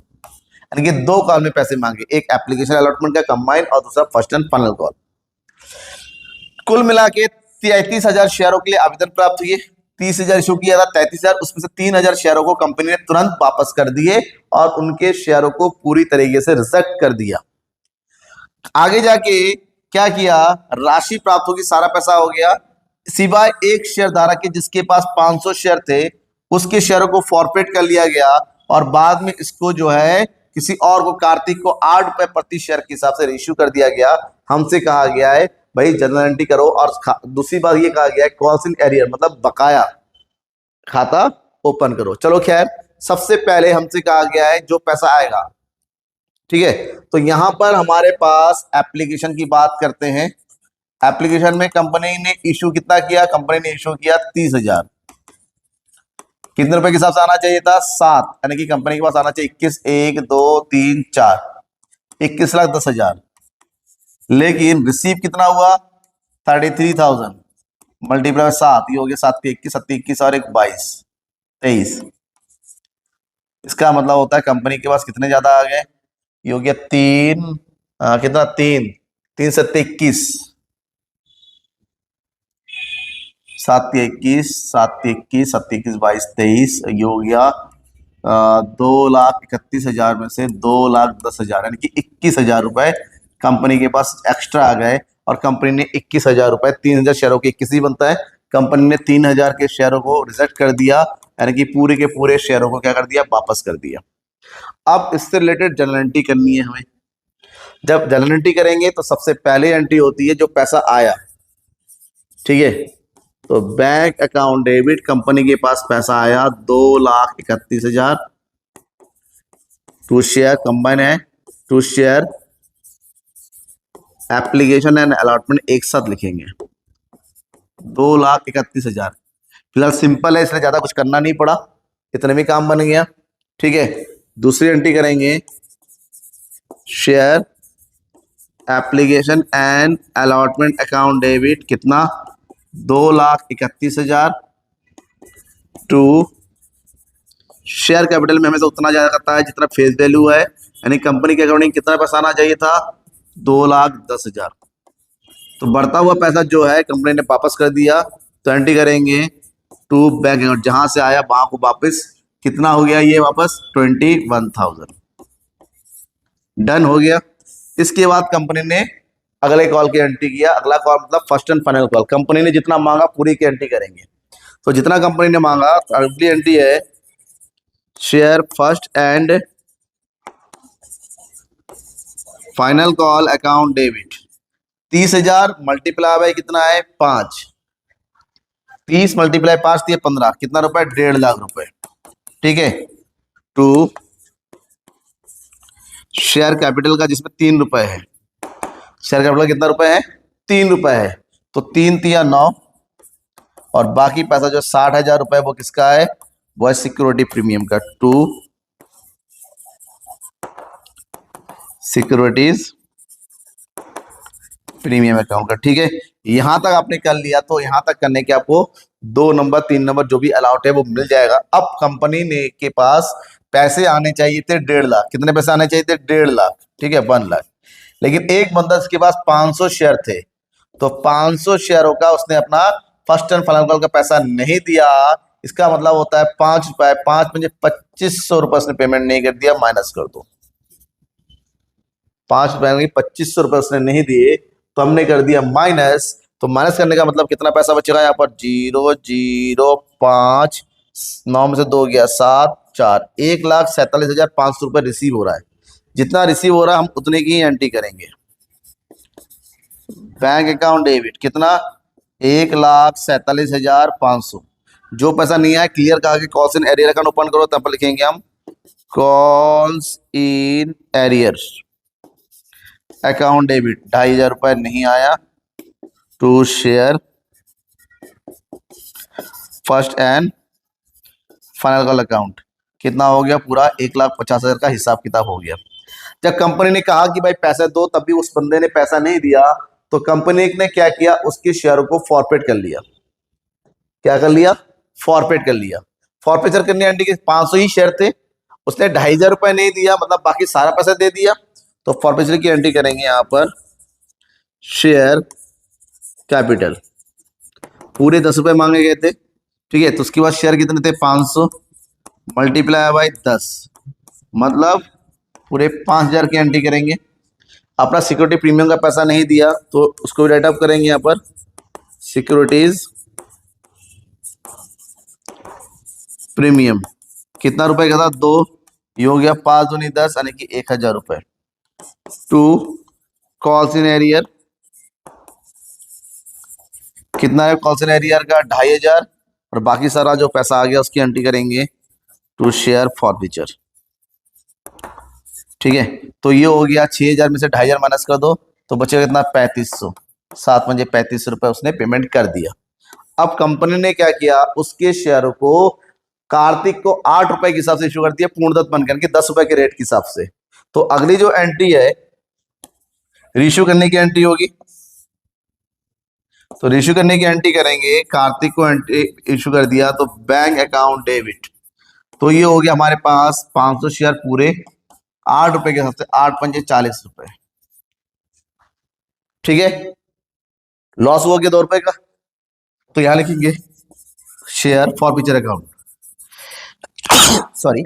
यानी कि 2 कॉल में पैसे मांगे, एक एप्लीकेशन अलॉटमेंट का कंबाइन और दूसरा फर्स्ट एंड फाइनल कॉल। कुल मिला के 33,000 शेयरों के लिए आवेदन प्राप्त हुए। 30,000 इशू किया था, 33,000, उसमें से 3,000 शेयरों को कंपनी ने तुरंत वापस कर दिए और उनके शेयरों को पूरी तरीके से रिजेक्ट कर दिया। आगे जाके क्या किया, राशि प्राप्त होगी, सारा पैसा हो गया, सिवाय एक शेयर धारक के जिसके पास 500 शेयर थे, उसके शेयरों को फॉरफिट कर लिया गया और बाद में इसको जो है किसी और को, कार्तिक को ₹8 प्रति शेयर के हिसाब से इश्यू कर दिया गया। हमसे कहा गया है भाई जनरल एंट्री करो, और दूसरी बात ये कहा गया है कॉल्स इन एरियर मतलब बकाया खाता ओपन करो। चलो खैर, सबसे पहले हमसे कहा गया है जो पैसा आएगा, ठीक है। तो यहां पर हमारे पास एप्लीकेशन की बात करते हैं। एप्लीकेशन में कंपनी ने इशू कितना किया, कंपनी ने इशू किया 30,000। कितने रुपए के हिसाब से आना चाहिए था, 7, यानी कि कंपनी के पास आना चाहिए 21, 1 2 3 4, 21,10,000। लेकिन रिसीव कितना हुआ, 33,000 मल्टीप्लाई 7, ये हो गया 7 के 21, 7 21 और 1 22, 23। इसका मतलब होता है कंपनी के पास कितने ज्यादा आ गए, ये हो गया 3, कितना 3, 3 7 21, 7 21, 7 21, 7 21 22 23, ये हो गया 2,31,000 में से 2,10,000, यानी कि 21,000 रुपए कंपनी के पास एक्स्ट्रा आ गए। और कंपनी ने 21,000 रुपए, 3,000 शेयरों के 21 ही बनता है, कंपनी ने 3,000 के शेयरों को रिजेक्ट कर दिया, यानी कि पूरे के पूरे शेयरों को क्या कर दिया, वापस कर दिया। अब इससे रिलेटेड जनरल एंट्री करनी है हमें। जब जनरल एंट्री करेंगे तो सबसे पहले एंट्री होती है जो पैसा आया, ठीक है। तो बैंक अकाउंट डेबिट, कंपनी के पास पैसा आया 2,31,000, टू शेयर कंबाइन है, to share application and allotment एक साथ लिखेंगे, 2,31,000। फिलहाल सिंपल है इसलिए ज्यादा कुछ करना नहीं पड़ा, इतने में काम बन गया, ठीक है। दूसरी एंट्री करेंगे, share application and allotment account debit, कितना, 2,31,000, टू शेयर कैपिटल में हमें तो उतना ज्यादा करता है जितना फेस वैल्यू है, यानी कंपनी के अकॉर्डिंग कितना पैसा आना चाहिए था, 2,10,000। तो बढ़ता हुआ पैसा जो है कंपनी ने वापस कर दिया, तो एंट्री करेंगे टू बैंक अकाउंट, जहां से आया वहां को वापस, कितना हो गया ये वापस, 21,000। डन हो गया। इसके बाद कंपनी ने अगले कॉल की एंट्री किया, अगला कॉल मतलब first and final call, company ने जितना मांगा पूरी की एंट्री करेंगे। तो जितना कंपनी ने मांगा, अगली एंट्री है share first and final call account debit, 30,000 multiply by कितना है, 5, 30 मल्टीप्लाई 5 दिए 15, कितना रुपए, 1.5 लाख रुपए, ठीक है। टू शेयर कैपिटल का जिसमें 3 रुपए है, शेयर कैपिटल कितना रुपए है, 3 रुपए है, तो 3 तिया 9, और बाकी पैसा जो 60,000 रुपए वो किसका है, वो है सिक्योरिटी प्रीमियम का, टू सिक्योरिटीज प्रीमियम अकाउंट का, ठीक है। यहां तक आपने कर लिया तो यहां तक करने के आपको 2 नंबर 3 नंबर जो भी अलाउट है वो मिल जाएगा। अब कंपनी ने के पास पैसे आने चाहिए थे 1.5 लाख। कितने पैसे आने चाहिए थे? 1.5 लाख, ठीक है, 1 लाख। लेकिन एक बंदा इसके पास 500 शेयर थे, तो 500 शेयरों का उसने अपना फर्स्ट एंड फाइनल कॉल का पैसा नहीं दिया। इसका मतलब होता है 5 रुपए, 5 × 5 = 2500 रुपए उसने पेमेंट नहीं कर दिया, माइनस कर दो। 5 रुपए 2500 रुपए उसने नहीं दिए तो हमने कर दिया माइनस। तो माइनस करने का मतलब कितना पैसा बचेगा यहाँ पर? 0,005, 9 में से 2 गया 7, 4, 1,47,500 रुपए रिसीव हो रहा है। जितना रिसीव हो रहा है हम उतने की एंट्री करेंगे। बैंक अकाउंट डेबिट कितना? 1,47,500। जो पैसा नहीं आया क्लियर कहा कि calls in arrear account open करो, तब पर लिखेंगे हम calls in arrear account debit. 2,500 रुपए नहीं आया to share first and final call account. कितना हो गया? पूरा 1,50,000 का हिसाब किताब हो गया। जब कंपनी ने कहा कि भाई पैसे दो, तब भी उस बंदे ने पैसा नहीं दिया, तो कंपनी ने क्या किया? उसके शेयरों को फॉरफिट कर लिया। क्या कर लिया? फॉरफिट कर लिया। फॉरफिचर करने एंट्री के 500 ही शेयर थे, उसने 2,500 रुपए नहीं दिया, मतलब बाकी सारा पैसा दे दिया। तो फॉरफिचर की एंट्री करेंगे यहाँ पर शेयर कैपिटल। पूरे 10 रुपए मांगे गए थे, ठीक है, तो उसके बाद शेयर कितने थे? 500 मल्टीप्लाई बाई 10, मतलब पूरे 5,000 की एंट्री करेंगे। अपना सिक्योरिटी प्रीमियम का पैसा नहीं दिया तो उसको भी राइट अप करेंगे यहाँ पर। सिक्योरिटीज प्रीमियम कितना रुपए का था? 2। ये हो गया 5 दूनी 10, यानी कि 1,000 रुपए। टू कॉल्स इन एरियर कितना है? कॉल्स इन एरियर का 2,500, और बाकी सारा जो पैसा आ गया उसकी एंट्री करेंगे टू शेयर फॉरफिचर, ठीक है। तो ये हो गया 6,000 में से 2,500 माइनस कर दो तो बचेगा कितना? 3,500। 7 पंजे 3,500 रुपए उसने पेमेंट कर दिया। अब कंपनी ने क्या किया? उसके शेयर को कार्तिक को 8 रुपए के हिसाब से इशू कर दिया, पूर्णदत्त बनकर के 10 रुपए के रेट के हिसाब से। तो अगली जो एंट्री है रिश्यू करने की एंट्री होगी, तो रिश्यू करने की एंट्री करेंगे। कार्तिक को एंट्री इशू कर दिया तो बैंक अकाउंट डेबिट, तो ये हो गया हमारे पास 500 शेयर पूरे 8 रुपए के हिसाब से, 8 पंजे 40 रुपए, ठीक है। लॉस हुआ गया 2 रुपए का, तो यहां लिखेंगे शेयर फॉरफिचर अकाउंट, सॉरी।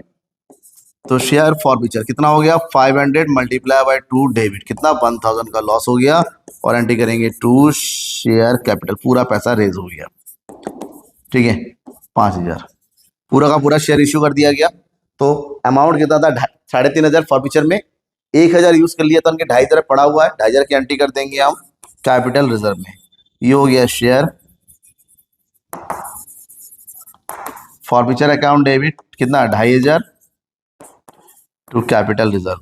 तो शेयर फॉरफिचर कितना हो गया? 500 मल्टीप्लाई बाई 2 डेबिट, कितना? 1,000 का लॉस हो गया, और एंट्री करेंगे टू शेयर कैपिटल। पूरा पैसा रेज हो गया, ठीक है, 5,000 पूरा का पूरा शेयर इश्यू कर दिया गया। तो अमाउंट कितना था? 3,500 फॉरफिचर में 1,000 यूज कर लिया था, उनके 2,500 पड़ा हुआ है, 2,500 की एंट्री कर देंगे हम कैपिटल रिजर्व में। ये हो गया शेयर फॉरफिचर अकाउंट डेबिट, कितना? 2,500 टू कैपिटल रिजर्व।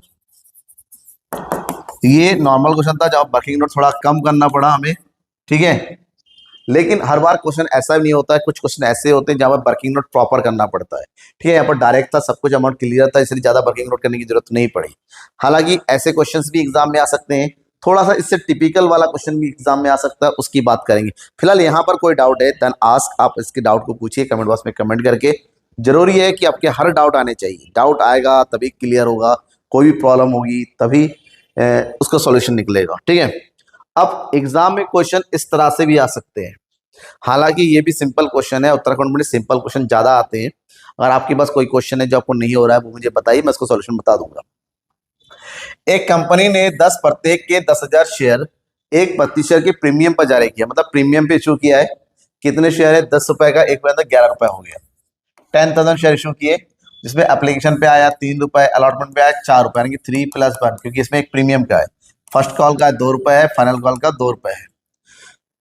ये नॉर्मल क्वेश्चन था, जब वर्किंग नोट थोड़ा कम करना पड़ा हमें, ठीक है। लेकिन हर बार क्वेश्चन ऐसा भी नहीं होता है, कुछ क्वेश्चन ऐसे होते हैं जहां पर वर्किंग नोट प्रॉपर करना पड़ता है, ठीक है। यहाँ पर डायरेक्ट था, सब कुछ अमाउंट क्लियर था, इसलिए ज्यादा वर्किंग नोट करने की जरूरत नहीं पड़ी। हालांकि ऐसे क्वेश्चंस भी एग्जाम में आ सकते हैं, थोड़ा सा इससे टिपिकल वाला क्वेश्चन भी एग्जाम में आ सकता है, उसकी बात करेंगे। फिलहाल यहाँ पर कोई डाउट है देन आस्क, आप इसके डाउट को पूछिए कमेंट बॉक्स में कमेंट करके। जरूरी है कि आपके हर डाउट आने चाहिए, डाउट आएगा तभी क्लियर होगा, कोई भी प्रॉब्लम होगी तभी उसका सॉल्यूशन निकलेगा, ठीक है। अब एग्जाम में क्वेश्चन इस तरह से भी आ सकते हैं, हालांकि ये भी सिंपल क्वेश्चन है, उत्तराखंड में सिंपल क्वेश्चन ज्यादा आते हैं। अगर आपके पास कोई क्वेश्चन है जो आपको नहीं हो रहा है वो मुझे बताइए, मैं उसको सॉल्यूशन बता दूंगा। एक कंपनी ने 10 प्रत्येक के 10,000 शेयर एक प्रतिशत के प्रीमियम पर जारी किया, मतलब प्रीमियम पे इशू किया है। कितने शेयर है? 10 रुपए का, एक पे 11 रुपए हो गया। 10,000 शेयर इशू किए, जिसमें एप्लीकेशन पे आया 3 रुपए, अलॉटमेंट पे आया 4 रुपए, यानी कि 3+1, क्योंकि इसमें एक प्रीमियम का है। फर्स्ट कॉल का 2 रुपए है, फाइनल कॉल का 2 रुपए है।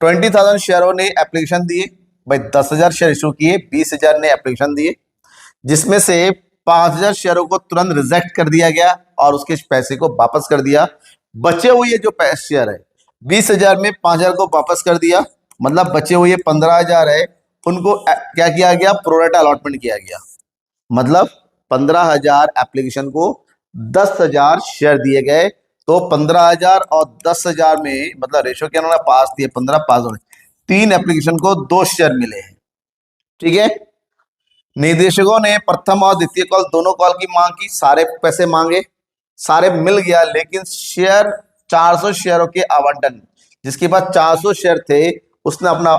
20,000 शेयरों ने एप्लीकेशन दिए, भाई 10,000 शेयर इशू किए, 20,000 ने एप्लीकेशन दिए, जिसमें से 5,000 शेयरों को तुरंत रिजेक्ट कर दिया गया और उसके पैसे को वापस कर दिया। बचे हुए जो शेयर है 20,000 में 5,000 को वापस कर दिया, मतलब बचे हुए 15,000 है, उनको क्या किया गया? प्रोरेटा अलॉटमेंट किया गया, मतलब 15,000 एप्लीकेशन को 10,000 शेयर दिए गए, तो 15,000 और 10,000 में मतलब रेशो क्या उन्होंने पास दिए 15 पास होने, 3 एप्लीकेशन को 2 शेयर मिले हैं। ठीक है, निदेशकों ने प्रथम और द्वितीय कॉल दोनों कॉल की मांग की, सारे पैसे मांगे, सारे मिल गया, लेकिन शेयर 400 शेयरों के आवंटन, जिसके पास 400 शेयर थे उसने अपना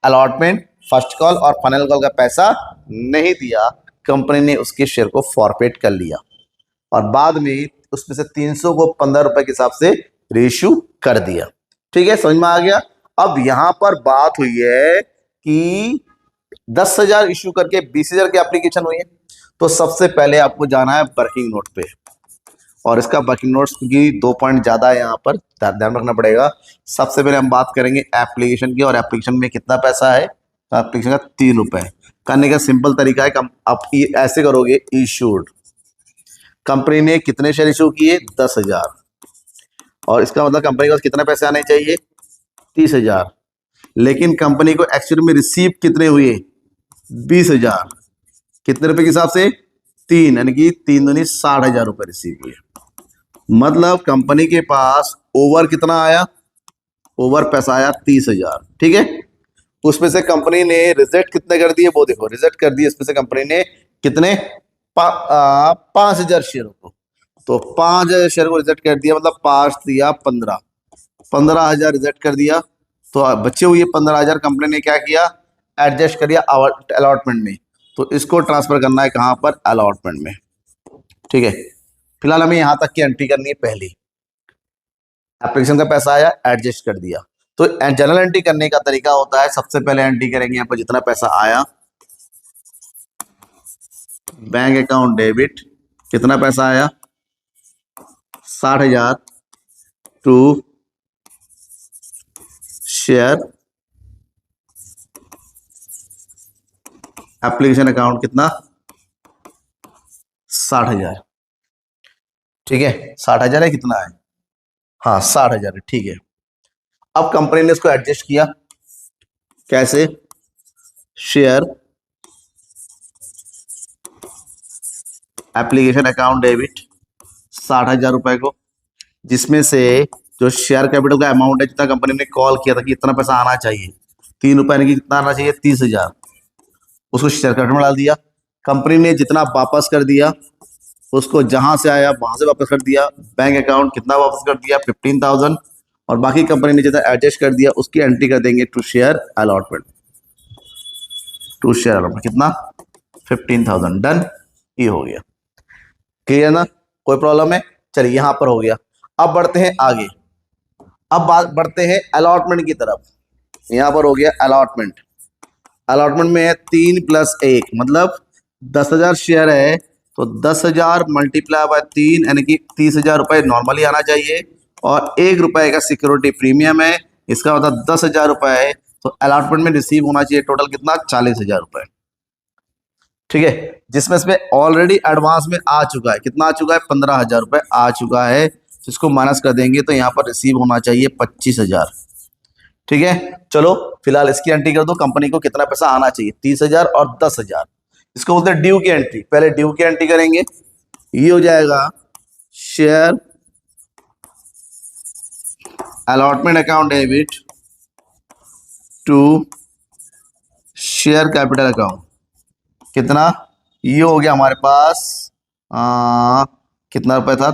अलॉटमेंट, फर्स्ट कॉल और फाइनल कॉल का पैसा नहीं दिया। कंपनी ने उसके शेयर को फॉरफिट कर लिया और बाद में उसमें से 300 को 15 रुपए के हिसाब से रेशू कर दिया। ठीक है, समझ में आ गया। अब यहां पर बात हुई है कि 10,000 इश्यू करके 20,000 की एप्लीकेशन हुई है, तो सबसे पहले आपको जाना है वर्किंग नोट पे, और इसका वर्किंग नोट्स की 2 पॉइंट ज्यादा है, यहाँ पर ध्यान रखना पड़ेगा। सबसे पहले हम बात करेंगे एप्लीकेशन की, और एप्लीकेशन में कितना पैसा है, तो एप्लीकेशन का 3 रुपए करने का सिंपल तरीका है। आप ऐसे करोगे, इशूड कंपनी ने कितने शेयर इशू किए, 10,000, और इसका मतलब कंपनी को कितने पैसे आने चाहिए, 30,000, लेकिन कंपनी को एक्चुअली में रिसीव कितने हुए, 20,000, कितने रुपए के हिसाब से, 3, यानी कि 3 दूनी 60,000 रुपए रिसीव हुए। मतलब कंपनी के पास ओवर कितना आया, ओवर पैसा आया 30,000। ठीक है, उसमें से कंपनी ने रिजेक्ट कितने कर दिए, वो देखो रिजेक्ट कर दिए इसमें से कंपनी ने कितने, 5,000 शेयरों को, तो 5,000 शेयर को रिजेक्ट कर दिया, मतलब 5 दिया 15, 15,000 रिजेक्ट कर दिया, तो बचे हुए 15,000 कंपनी ने क्या किया, एडजस्ट कर दिया अलॉटमेंट में, तो इसको ट्रांसफर करना है कहां पर, अलॉटमेंट में। ठीक है, फिलहाल हमें यहां तक की एंट्री करनी है। पहली एप्लीकेशन का पैसा आया, एडजस्ट कर दिया, तो जनरल एंट्री करने का तरीका होता है, सबसे पहले एंट्री करेंगे यहाँ पर जितना पैसा आया, बैंक अकाउंट डेबिट, कितना पैसा आया, 60,000 टू शेयर एप्लीकेशन अकाउंट, कितना, 60,000। ठीक है, 60,000 है, कितना है, हाँ 60,000 है। ठीक है, अब कंपनी ने इसको एडजस्ट किया, कैसे, शेयर एप्लीकेशन अकाउंट डेबिट 60,000 रुपए को, जिसमें से जो शेयर कैपिटल का अमाउंट है, जितना कंपनी ने कॉल किया था कि इतना पैसा आना चाहिए, 3 रुपए, यानी कि कितना आना चाहिए, 30,000, उसको शेयर कैपिटल में डाल दिया। कंपनी ने जितना वापस कर दिया, उसको जहां से आया वहां से वापस कर दिया। बैंक अकाउंट कितना वापस कर दिया, 15,000, और बाकी कंपनी ने जितना एडजस्ट कर दिया उसकी एंट्री कर देंगे to share allotment, to share allotment कितना, 15,000। डन, ये हो गया, क्लियर ना, कोई प्रॉब्लम है, चलिए यहां पर हो गया। अब बढ़ते हैं आगे, अब बात बढ़ते हैं अलॉटमेंट की तरफ। यहां पर हो गया अलॉटमेंट, अलॉटमेंट में है 3 + 1, मतलब 10,000 शेयर है, तो 10,000 मल्टीप्लाई बाय 3, यानी कि 30,000 रुपए नॉर्मली आना चाहिए, और 1 रुपए का सिक्योरिटी प्रीमियम है, इसका मतलब 10,000 रुपए है, तो अलॉटमेंट में रिसीव होना चाहिए टोटल कितना, 40,000 रुपए। ठीक है, जिसमें इसमें ऑलरेडी एडवांस में आ चुका है, कितना आ चुका है, 15,000 रुपए आ चुका है, जिसको माइनस कर देंगे तो यहाँ पर रिसीव होना चाहिए 25,000। ठीक है, चलो फिलहाल इसकी एंट्री कर दो, कंपनी को कितना पैसा आना चाहिए, 30,000 और 10,000, इसको बोलते हैं ड्यू की एंट्री। पहले ड्यू की एंट्री करेंगे, ये हो जाएगा share allotment account debit to share capital account, कितना, ये हो गया हमारे पास कितना रुपए था,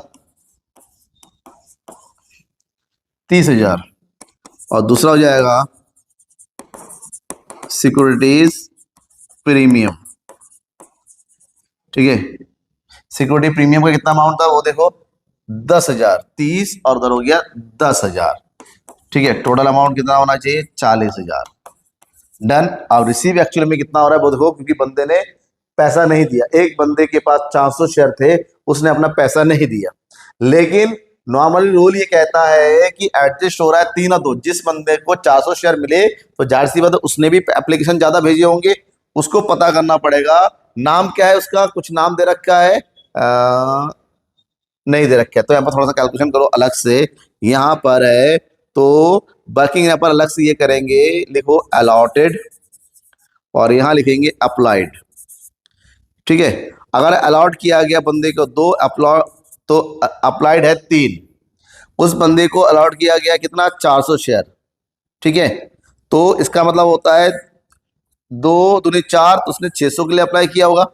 30,000, और दूसरा हो जाएगा सिक्योरिटीज प्रीमियम। ठीक है, सिक्योरिटी प्रीमियम का कितना अमाउंट था, वो देखो 10,000, 30 और उधर हो गया 10,000। ठीक है, टोटल अमाउंट कितना होना चाहिए, 40,000। डन। अब रिसीव एक्चुअली में कितना हो रहा है वो देखो, क्योंकि बंदे ने पैसा नहीं दिया, एक बंदे के पास 400 शेयर थे, उसने अपना पैसा नहीं दिया, लेकिन नॉर्मली रूल ये कहता है कि एडजस्ट हो रहा है 3 और 2, जिस बंदे को 400 शेयर मिले तो जाहिर सी बात है उसने भी एप्लीकेशन ज्यादा भेजे होंगे, उसको पता करना पड़ेगा। नाम क्या है उसका, कुछ नाम दे रखा है, नहीं दे रखा है, तो यहाँ पर थोड़ा सा कैलकुलेशन करो अलग से, यहाँ पर है तो वर्किंग यहाँ पर अलग से ये करेंगे, लिखो अलॉटेड, और यहाँ लिखेंगे अप्लाइड। ठीक है, अगर अलॉट किया गया बंदे को 2, अपलॉट तो अप्लाइड है 3, उस बंदे को अलॉट किया गया कितना, 400 शेयर। ठीक है, तो इसका मतलब होता है 2 दूनी 4, तो उसने 600 के लिए अप्लाई किया होगा।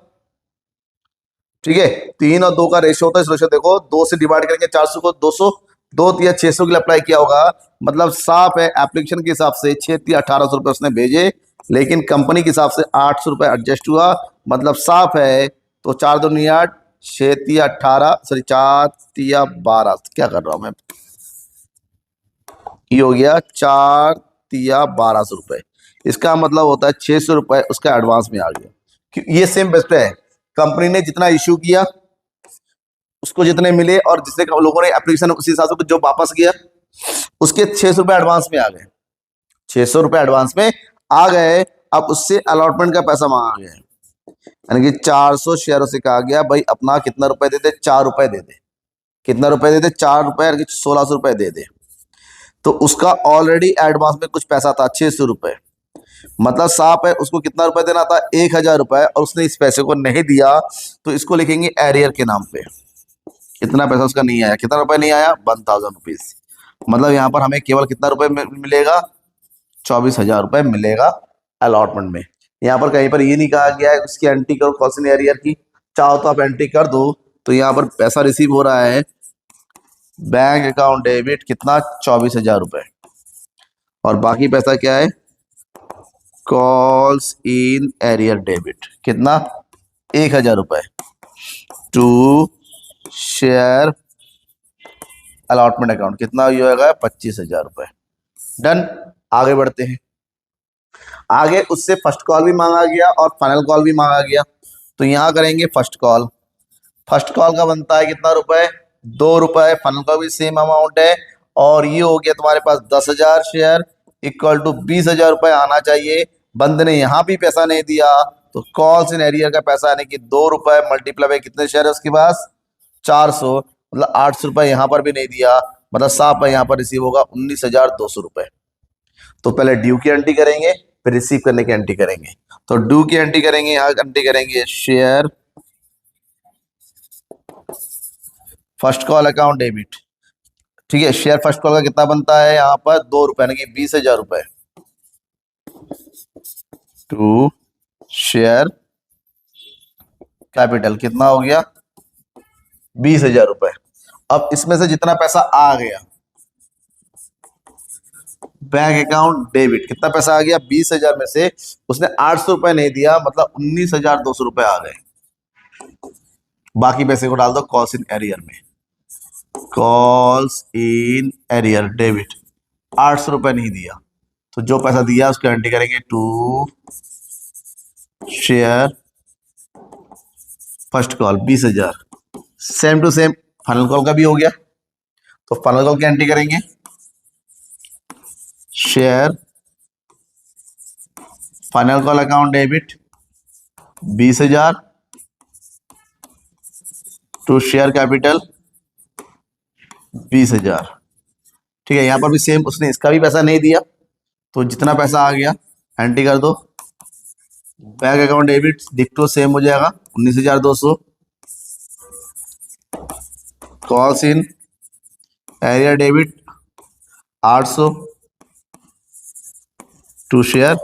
ठीक है, 3 और 2 का रेशियो होता है, इस रेशियो देखो, 2 से डिवाइड करेंगे 400 को, 200, 2 × 600 के लिए अप्लाई किया होगा। मतलब साफ है एप्लीकेशन के हिसाब से 6 × 1800 रुपये उसने भेजे, लेकिन कंपनी के हिसाब से 800 रुपये एडजस्ट हुआ। मतलब साफ है, तो 4 दूनी 8, 6 × 18, सॉरी 4 × 12, क्या कर रहा हूं मैं, ये हो गया 4 × 1200 रुपये। इसका मतलब होता है 600 रुपये उसका एडवांस में आ गया। ये सेम बेस्ट है, कंपनी ने जितना इश्यू किया उसको जितने मिले, और जिसने लोगों ने एप्लीकेशन उसी हिसाब से जो वापस किया उसके 600 रुपये एडवांस में आ गए, 600 रुपये एडवांस में आ गए। अब उससे अलॉटमेंट का पैसा मांगा गया है, यानी कि 400 शेयरों से कहा गया भाई अपना कितना रुपए दे दे, 4 रुपए दे दे। कितना रुपए दे दे, 4 रुपए, यानी कि 1600 रुपए दे दे। तो उसका ऑलरेडी एडवांस में कुछ पैसा था 600 रुपए, मतलब साफ है उसको कितना रुपए देना था, 1000 रुपए, और उसने इस पैसे को नहीं दिया, तो इसको लिखेंगे एरियर के नाम पे। कितना पैसा उसका नहीं आया, कितना रुपए नहीं आया, 1000 रुपीज। मतलब यहाँ पर हमें केवल कितना रुपए मिलेगा, 24,000 रुपए मिलेगा अलॉटमेंट में। यहाँ पर कहीं पर ये नहीं कहा गया है उसकी एंट्री करो कॉस्ट इन एरियर की, चाहो तो आप एंट्री कर दो। तो यहाँ पर पैसा रिसीव हो रहा है बैंक अकाउंट डेबिट कितना, 24,000 रुपए, और बाकी पैसा क्या है, कॉल्स इन एरियर डेबिट कितना, 1000 रुपए टू शेयर अलॉटमेंट अकाउंट, कितना होगा, 25,000 रुपए। डन, आगे बढ़ते हैं। आगे उससे फर्स्ट कॉल भी मांगा गया और फाइनल कॉल भी मांगा गया, तो यहां करेंगे फर्स्ट कॉल। फर्स्ट कॉल का बनता है कितना रुपए, 2 रुपए। फाइनल का भी सेम अमाउंट है, और ये हो गया तुम्हारे पास 10,000 शेयर इक्वल टू 20,000 रुपए आना चाहिए। बंद ने यहां भी पैसा नहीं दिया, तो कॉल्स इन एरियर का पैसा यानी कि 2 रुपए मल्टीप्लाई बाय कितने शेयर है उसके पास, 400, मतलब 800 रुपए यहाँ पर भी नहीं दिया। मतलब साफ है यहाँ पर रिसीव होगा 19,200 रुपए। तो पहले ड्यू की एंट्री करेंगे, फिर रिसीव करने की एंट्री करेंगे। तो ड्यू की एंट्री करेंगे, यहाँ एंट्री करेंगे share first call account debit. ठीक है, शेयर फर्स्ट कॉल का कितना बनता है यहाँ पर, 2 रुपए, यानी कि 20,000 रुपए टू शेयर कैपिटल, कितना हो गया, 20,000 रुपए। अब इसमें से जितना पैसा आ गया बैंक अकाउंट डेबिट, कितना पैसा आ गया, 20,000 में से उसने 800 रुपए नहीं दिया, मतलब 19,200 रुपए आ गए। बाकी पैसे को डाल दो कॉल्स इन एरियर में, कॉल्स इन एरियर डेबिट, 800 रुपए नहीं दिया, तो जो पैसा दिया उसको एंट्री करेंगे to share first call 20,000। Same to same final call का भी हो गया, तो फाइनल कॉल की एंट्री करेंगे share final call account debit 20,000 to share capital 20,000। ठीक है, यहां पर भी सेम, उसने इसका भी पैसा नहीं दिया, तो जितना पैसा आ गया एंट्री कर दो। बैंक अकाउंट डेबिट डिक्टो सेम हो जाएगा 19,200, calls in arrear debit 800 to share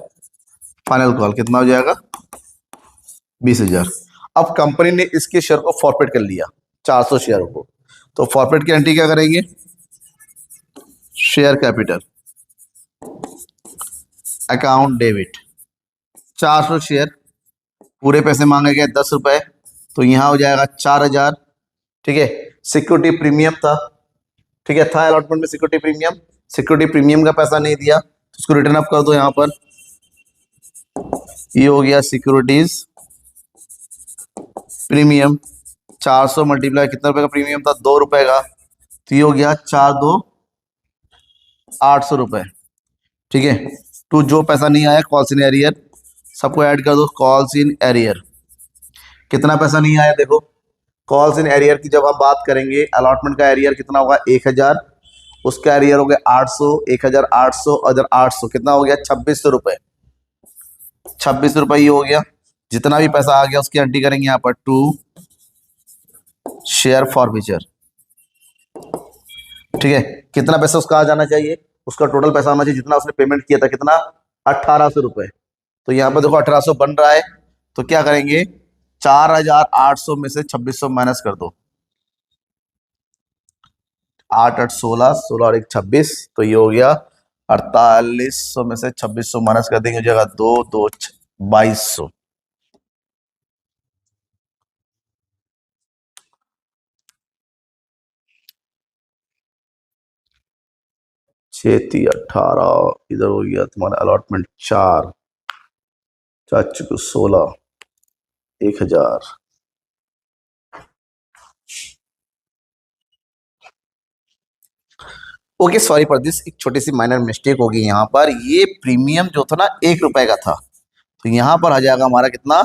final call, कितना हो जाएगा, 20,000। अब कंपनी ने इसके शेयर को फॉरफिट कर लिया, 400 शेयरों को, तो फॉरफिट की एंट्री क्या करेंगे, share capital account debit 400 share, पूरे पैसे मांगे गए 10 रुपए, तो यहां हो जाएगा 4,000। ठीक है, सिक्योरिटी प्रीमियम था, ठीक है, था अलॉटमेंट में सिक्योरिटी प्रीमियम, सिक्योरिटी प्रीमियम का पैसा नहीं दिया, तो उसको रिटर्न अप कर दो। यहां पर ये हो गया सिक्योरिटीज प्रीमियम, 400 मल्टीप्लाई कितना रुपए का प्रीमियम था, 2 रुपए का, तो ये हो गया 4 × 2 = 800 रुपए। ठीक है, टू जो पैसा नहीं आया कॉल्स इन एरियर, सबको ऐड कर दो, कॉल्स इन एरियर कितना पैसा नहीं आया, देखो कॉल्स इन एरियर की जब हम बात करेंगे, अलॉटमेंट का एरियर कितना होगा, 1000, उसका एरियर हो गया 800, 1800 और 800 कितना हो गया, 2600 रुपए, 2600 रुपए ये हो गया। जितना भी पैसा आ गया उसकी एंट्री करेंगे यहाँ पर टू शेयर फॉरफीचर। ठीक है, कितना पैसा उसका आ जाना चाहिए, उसका टोटल पैसा आना चाहिए जितना उसने पेमेंट किया था, कितना 1800 रुपए। तो यहाँ पर देखो 1800 बन रहा है, तो क्या करेंगे 4800 में से 2600 माइनस कर दो, 8 8 16, 16 और 1 26, तो ये हो गया 4800 में से 2600 माइनस कर देंगे, जगह 2 2 2200। छेती 18, इधर हो गया तुम्हारा अलॉटमेंट 4, 4 चुके 16, 1000। ओके, सॉरी फॉर दिस, एक छोटी सी माइनर मिस्टेक होगी यहाँ पर। ये प्रीमियम जो था ना 1 रुपए का था, तो यहाँ पर आ जाएगा हमारा कितना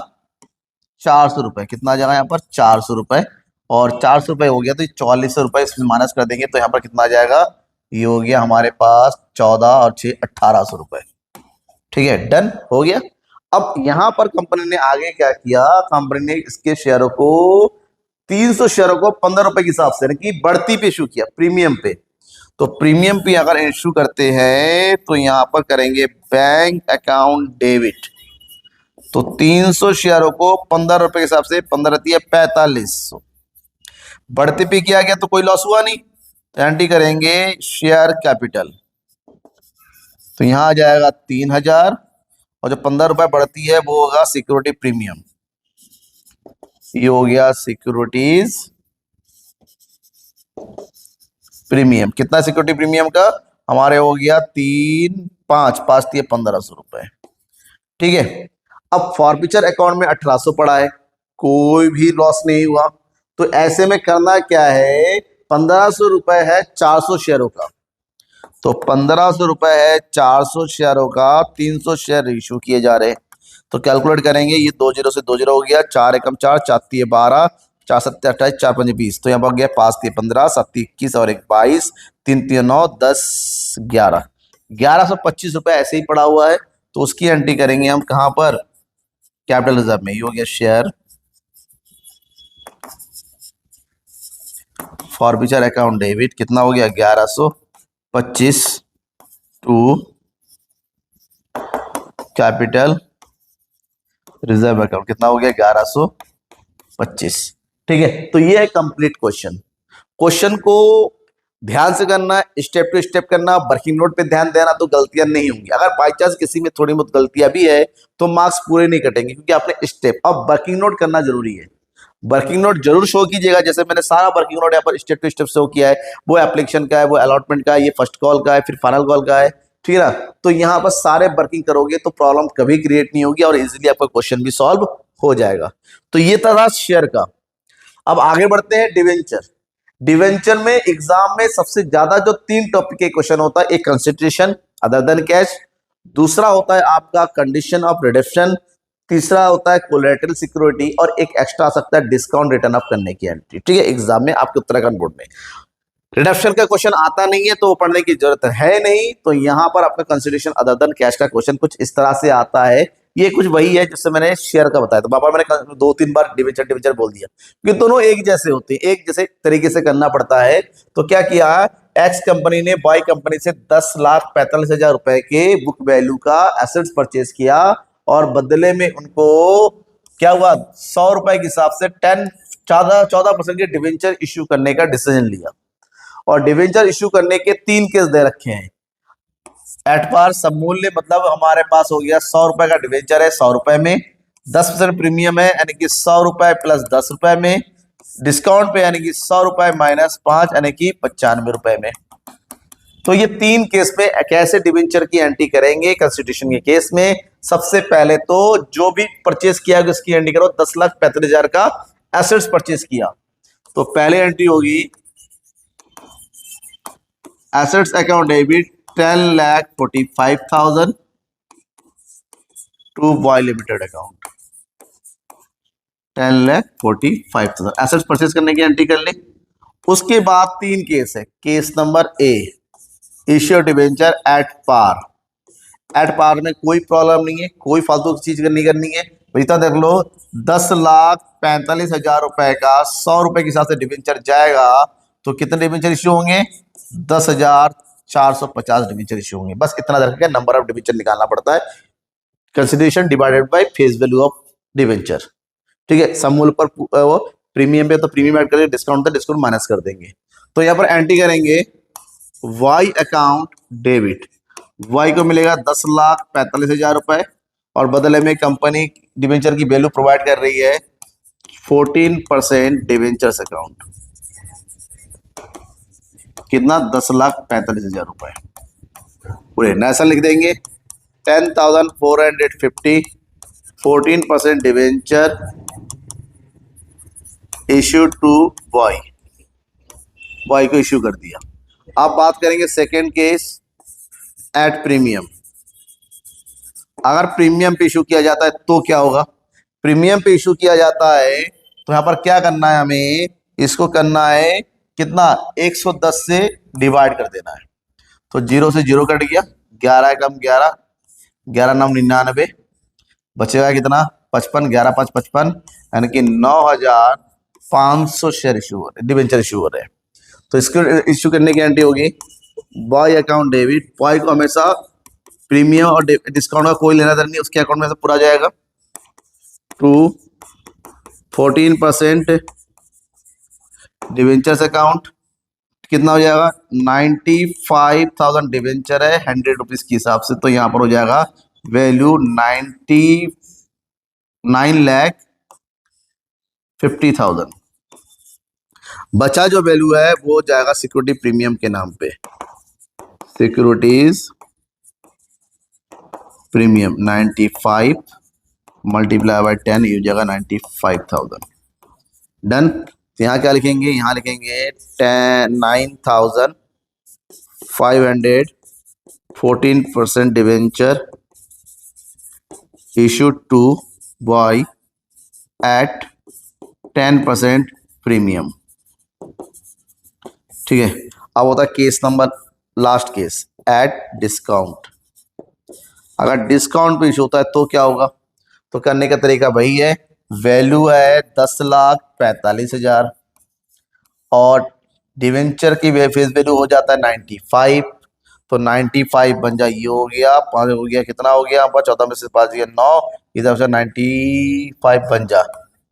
400 रुपए। कितना आ जाएगा यहाँ पर 400 रुपए, और 400 रुपए हो गया तो 4400 रुपए इसमें माइनस कर देंगे, तो यहाँ पर कितना आ जाएगा, ये हो गया हमारे पास 14 और 6 1800 रुपए। ठीक है, डन हो गया। अब यहाँ पर कंपनी ने आगे क्या किया, कंपनी ने इसके शेयरों को 300 शेयरों को 15 रुपए के हिसाब से, यानी कि बढ़ती पे इशू किया प्रीमियम पे। तो प्रीमियम पे अगर इशू करते हैं तो यहाँ पर करेंगे बैंक अकाउंट डेबिट, तो 300 शेयरों को 15 रुपए के हिसाब से, 15 रहती है 4500, बढ़ते पे किया गया तो कोई लॉस हुआ नहीं, तो एंट्री करेंगे शेयर कैपिटल, तो यहां आ जाएगा 3000, और जो 15 रुपए बढ़ती है वो होगा सिक्योरिटी प्रीमियम, ये हो गया सिक्योरिटीज प्रीमियम। कितना सिक्योरिटी प्रीमियम का, हमारे हो गया 3 5 5 दिए 1500 रुपए। ठीक है, अब फॉरफीचर अकाउंट में 1800 पड़ा है, कोई भी लॉस नहीं हुआ, तो ऐसे में करना क्या है, 1500 रुपए है 400 शेयरों का, तो 1500 रुपए है 400 शेयरों का, 300 शेयर इशू किए जा रहे हैं, तो कैलकुलेट करेंगे, ये 2 0 से 2 0 हो गया, 4 एकम 4, 4 3 12, 4 7 28, 4 5 20, तो यहाँ पर गया 5 3 15, 7 21 और 1 22, 3 3 9 10 11, 1125 रुपए ऐसे ही पड़ा हुआ है, तो उसकी एंट्री करेंगे हम कहां पर, कैपिटल रिजर्व में। ये हो गया शेयर फॉरफीचर अकाउंट डेबिट, कितना हो गया 1125 टू कैपिटल रिजर्व अकाउंट, कितना हो गया 1125। ठीक है, तो ये है कंप्लीट क्वेश्चन। क्वेश्चन को ध्यान से करना, स्टेप टू स्टेप करना, वर्किंग नोट पे ध्यान देना, तो गलतियां नहीं होंगी। अगर बाई चांस किसी में थोड़ी बहुत गलतियां भी है तो मार्क्स पूरे नहीं कटेंगे, क्योंकि आपने स्टेप, अब वर्किंग नोट करना जरूरी है। वर्किंग नोट जरूर शो कीजिएगा, जैसे मैंने सारा वर्किंग नोट यहाँ पर स्टेप टू स्टेप शो किया है, वो एप्लीकेशन का है, वो अलॉटमेंट का है, ये फर्स्ट कॉल का है, फिर फाइनल कॉल का है। ठीक है ना, तो यहाँ पर सारे वर्किंग करोगे तो प्रॉब्लम कभी क्रिएट नहीं होगी, और इजीली आपका क्वेश्चन भी सॉल्व हो जाएगा। तो ये था शेयर का। अब आगे बढ़ते हैं डिवेंचर। डिवेंचर में एग्जाम में सबसे ज्यादा जो 3 टॉपिक के क्वेश्चन होता है, एक कंसिडरेशन अदर देन कैश, दूसरा होता है आपका कंडीशन ऑफ रिडम्पशन, तीसरा होता है कोलैटरल सिक्योरिटी, और एक एक्स्ट्रा आ सकता है डिस्काउंट रिटर्न ऑफ करने की एंट्री। ठीक है, एग्जाम में आपके उत्तराखंड बोर्ड में रिडम्पशन का क्वेश्चन आता नहीं है, तो वो पढ़ने की जरूरत है नहीं। तो यहाँ पर आपका कंसिडरेशन अदर देन कैश का क्वेश्चन कुछ इस तरह से आता है, ये कुछ वही है जिससे मैंने शेयर का बताया था। पापा मैंने 2-3 बार डिवेंचर डिवेंचर बोल दिया, क्योंकि दोनों एक जैसे होते हैं, एक जैसे तरीके से करना पड़ता है। तो क्या किया, एक्स कंपनी ने वाई कंपनी से 10,45,000 रुपए के बुक वैल्यू का एसेट्स परचेज किया, और बदले में उनको क्या हुआ, 100 रुपए के हिसाब से 14% के डिवेंचर इश्यू करने का डिसीजन लिया। और डिवेंचर इश्यू करने के 3 केस दे रखे हैं। एट पार सब मूल्य, मतलब हमारे पास हो गया 100 रुपए का डिवेंचर है, 100 रुपए में 10% प्रीमियम है, यानी कि 100 रुपए प्लस 10 रुपए में, डिस्काउंट पे यानी कि 100 रुपए माइनस 5 यानी कि 95 रुपए में। तो ये 3 केस में कैसे डिवेंचर की एंट्री करेंगे कंस्टिट्यूशन के केस में। सबसे पहले तो जो भी परचेज किया उसकी एंट्री करो, 10,45,000 का एसेट्स परचेज किया, तो पहले एंट्री होगी assets account debit 10,45,000 to boy limited account, 10,45,000 assets purchase करने की एंट्री कर ले। उसके बाद 3 केस है। Case number A, issue debenture at par. At par में कोई प्रॉब्लम नहीं है, कोई फालतू की चीज नहीं करनी है। इतना देख लो, 10,45,000 रुपए का 100 रुपए के हिसाब से डिवेंचर जाएगा, तो कितने डिवेंचर इश्यू होंगे, 10,450 डिवेंचर इश्यू होंगे। बस इतना रख के नंबर ऑफ डिवेंचर निकालना पड़ता है, consideration divided by face value of debenture. ठीक है, सम मूल पर वो प्रीमियम पे तो प्रीमियम ऐड करेंगे, डिस्काउंट तो डिस्काउंट माइनस कर देंगे। तो यहाँ पर एंट्री करेंगे वाई अकाउंट डेबिट, वाई को मिलेगा 10,45,000 रुपए और बदले में कंपनी डिवेंचर की वैल्यू प्रोवाइड कर रही है 14% डिवेंचर्स अकाउंट, कितना 10,45,000 रुपए पूरे नेशनल लिख देंगे 10,450, 14% debenture issue to Y, Y को इश्यू कर दिया। अब बात करेंगे सेकेंड केस एट प्रीमियम। अगर प्रीमियम पे इशू किया जाता है तो क्या होगा, प्रीमियम पे इशू किया जाता है तो यहां पर क्या करना है, हमें इसको करना है कितना 110 से डिवाइड कर देना है। तो 0 से 0 कट गया, 11 कम 11, 11 9 99, बचेगा कितना 55, 11 5 55, यानी कि 9,500 शेयर इशू हो रहे, डिवेंचर इशू हो रहे हैं। तो इसको इश्यू करने की एंट्री होगी बाय अकाउंट डेबिट, बाय को हमेशा प्रीमियम और डिस्काउंट का कोई लेना देना नहीं, उसके अकाउंट में से पूरा जाएगा टू 14% डिवेंचर्स अकाउंट, कितना हो जाएगा 95,000 डिवेंचर है 100 रुपीज के हिसाब से, तो यहां पर हो जाएगा वैल्यू 99,50,000। बचा जो वैल्यू है वो जाएगा सिक्योरिटी प्रीमियम के नाम पे, सिक्योरिटीज प्रीमियम 95 मल्टीप्लाई बाय 10, ये जगह 95,000। डन। तो यहाँ क्या लिखेंगे, यहाँ लिखेंगे 9,500, 14% debenture issued to by at 10% premium. ठीक है, अब होता है case number last case at discount. अगर डिस्काउंट पे इशू होता है तो क्या होगा, तो करने का तरीका वही है, वैल्यू है 10,45,000 और डिवेंचर की फेस वैल्यू हो जाता है 95, तो 95 बन जाए, ये हो गया 5 हो गया, कितना हो गया 14 में से 5 दिया 9, इधर से 95 बन जा,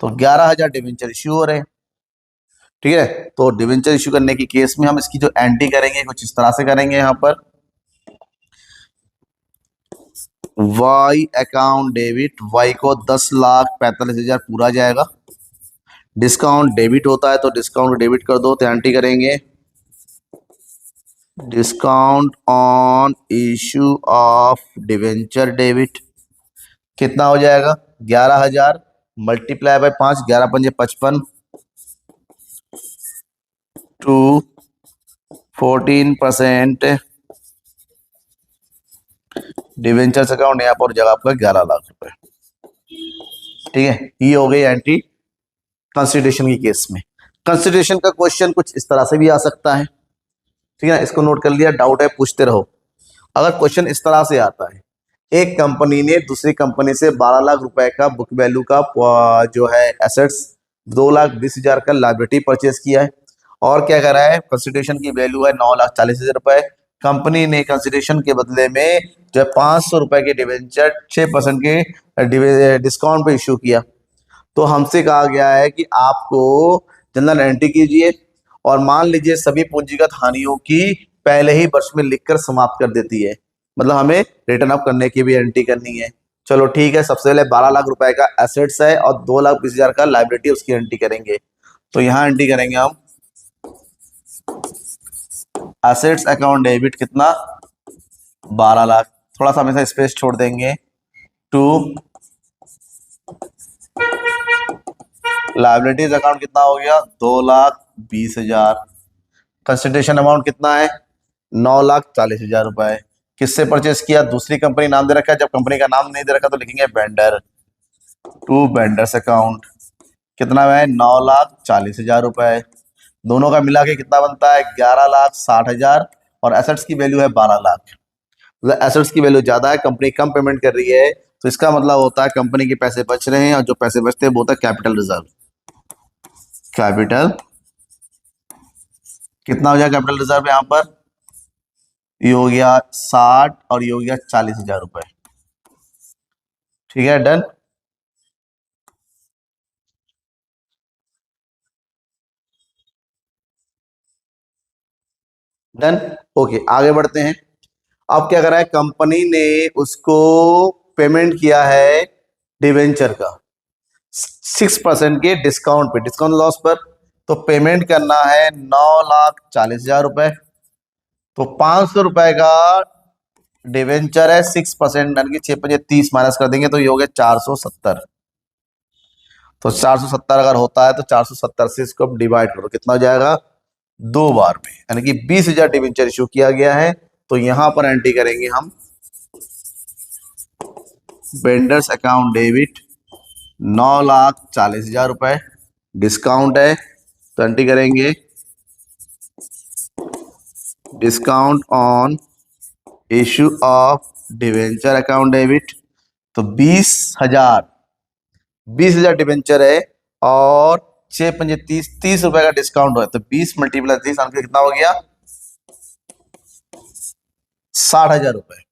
तो 11,000 डिवेंचर इश्यू हो रहे हैं। ठीक है, तो डिवेंचर इश्यू करने की केस में हम इसकी जो एंट्री करेंगे कुछ इस तरह से करेंगे, यहाँ पर वाई अकाउंट डेबिट, वाई को 10,45,000 पूरा जाएगा, डिस्काउंट डेबिट होता है तो डिस्काउंट डेबिट कर दो, तो एंट्री करेंगे discount on issue of debenture debit, कितना हो जाएगा 11,000 मल्टीप्लाई बाय 5, 11 पंजे 55 टू 14% डिवेंचर्स अकाउंट, यहाँ पर जगह आपका 11 लाख रुपए। ठीक है, ये हो गई एंट्री कंसिडरेशन की केस में। कंसिडरेशन का क्वेश्चन कुछ इस तरह से भी आ सकता है, ठीक है, इसको नोट कर लिया, डाउट है पूछते रहो। अगर क्वेश्चन इस तरह से आता है, एक कंपनी ने दूसरी कंपनी से 12 लाख रुपए का बुक वैल्यू का जो है एसेट्स 2,20,000 का लायबिलिटी परचेज किया है और क्या कर रहा है, कंसिडरेशन की वैल्यू है 9,40,000 रुपए। कंपनी ने कंसिडरेशन के बदले में जो 500 रुपए के डिवेंचर 6% के डिस्काउंट पे इश्यू किया, तो हमसे कहा गया है कि आपको जनरल एंट्री कीजिए और मान लीजिए सभी पूंजीगत हानियों की पहले ही वर्ष में लिखकर समाप्त कर देती है, मतलब हमें रिटर्न अप करने की भी एंट्री करनी है। चलो ठीक है, सबसे पहले 12 लाख रुपए का एसेट्स है और 2,20,000 का लायबिलिटी, उसकी एंट्री करेंगे। तो यहाँ एंट्री करेंगे हम एसेट्स अकाउंट डेबिट, कितना 12 लाख, थोड़ा सा हमेशा स्पेस छोड़ देंगे, टू लायबिलिटीज अकाउंट कितना हो गया 2,20,000, कंसिडरेशन अमाउंट कितना है 9,40,000 रुपए। किससे परचेस किया, दूसरी कंपनी नाम दे रखा है, जब कंपनी का नाम नहीं दे रखा तो लिखेंगे वेंडर, टू वेंडर्स अकाउंट, कितना है 9,40,000 रुपए। दोनों का मिला के कितना बनता है 11,60,000 और एसेट्स की वैल्यू है 12 लाख, मतलब एसेट्स की वैल्यू ज्यादा है, कंपनी कम पेमेंट कर रही है, तो इसका मतलब होता है कंपनी के पैसे बच रहे हैं और जो पैसे बचते हैं वो होता है कैपिटल रिजर्व, कैपिटल कितना हो जाएगा कैपिटल रिजर्व यहाँ पर? ये हो गया 60 और ये हो गया 40,000 रुपए। ठीक है, डन। डन। ओके, आगे बढ़ते हैं। अब क्या करा है कंपनी ने, उसको पेमेंट किया है डिवेंचर का 6% के डिस्काउंट पे, डिस्काउंट लॉस पर। तो पेमेंट करना है 9,40,000 रुपए। तो 500 रुपए का डिवेंचर है, 6% यानी कि 6×5 = 30 माइनस कर देंगे तो ये हो गया 470। तो 470 अगर होता है तो 470 से इसको अब डिवाइड करो, कितना हो जाएगा? 2 बार में, यानी कि 20,000 डिवेंचर इशू किया गया है। तो यहां पर एंट्री करेंगे हम वेंडर्स अकाउंट डेबिट 9,40,000 रुपए, डिस्काउंट है तो एंट्री करेंगे discount on issue of debenture account debit. तो 20,000 डिवेंचर है और 6×5 = 30 रुपए का डिस्काउंट है। तो 20 × 30 आंसर कितना हो गया? 60,000 रुपए।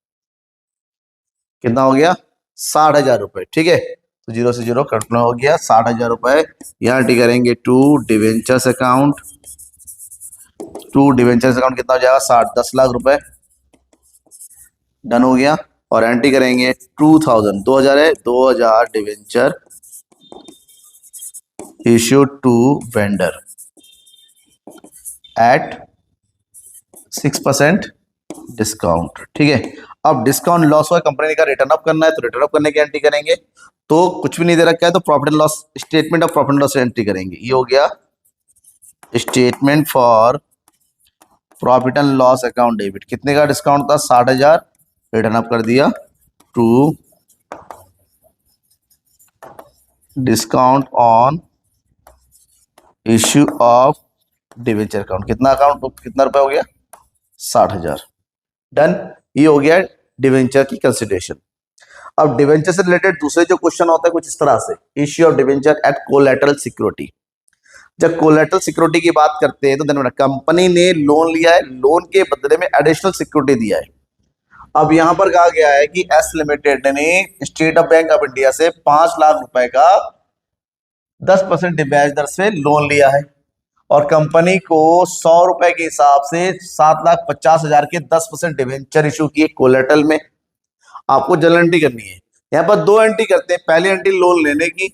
कितना हो गया? 60,000 रुपए। ठीक है, तो 0 से 0 कट हो गया 60,000 रुपए। यहाँ एंट्री करेंगे to debentures account. To debentures account कितना हो जाएगा? 60, 10 लाख रुपए। डन हो गया। और एंट्री करेंगे 2000, 2000 है, 2000 debenture issued to vendor at 6% discount. ठीक है, अब डिस्काउंट लॉस हुआ, कंपनी का रिटर्न अप करना है तो रिटर्न अप करने की एंट्री करेंगे। तो कुछ भी नहीं दे रखा है तो profit and loss, statement of profit and loss entry करेंगे। ये हो गया statement for profit and loss account debit. कितने का डिस्काउंट था? 60,000। रिटर्न अप कर दिया to discount on issue of debenture account. कितना अकाउंट, कितना रुपए हो गया? 60,000। डन। ये हो गया डिवेंचर की कंसिडरेशन। अब डिवेंचर से रिलेटेड दूसरे जो क्वेश्चन होते हैं कुछ इस तरह से, issue of debenture at collateral security. जब कोलैटरल सिक्योरिटी की बात करते हैं तो देखो कंपनी ने लोन लिया है, लोन के बदले में एडिशनल सिक्योरिटी दिया है। अब यहां पर कहा गया है कि एस लिमिटेड ने state of bank of India से 5 लाख रुपए का 10% ब्याज दर से लोन लिया है और कंपनी को 100 रुपए के हिसाब से 7,50,000 के 10% डिवेंचर इशू किए कोलेटरल में। आपको जनरल एंट्री करनी है। यहाँ पर 2 एंट्री करते हैं। पहली एंट्री लोन लेने की,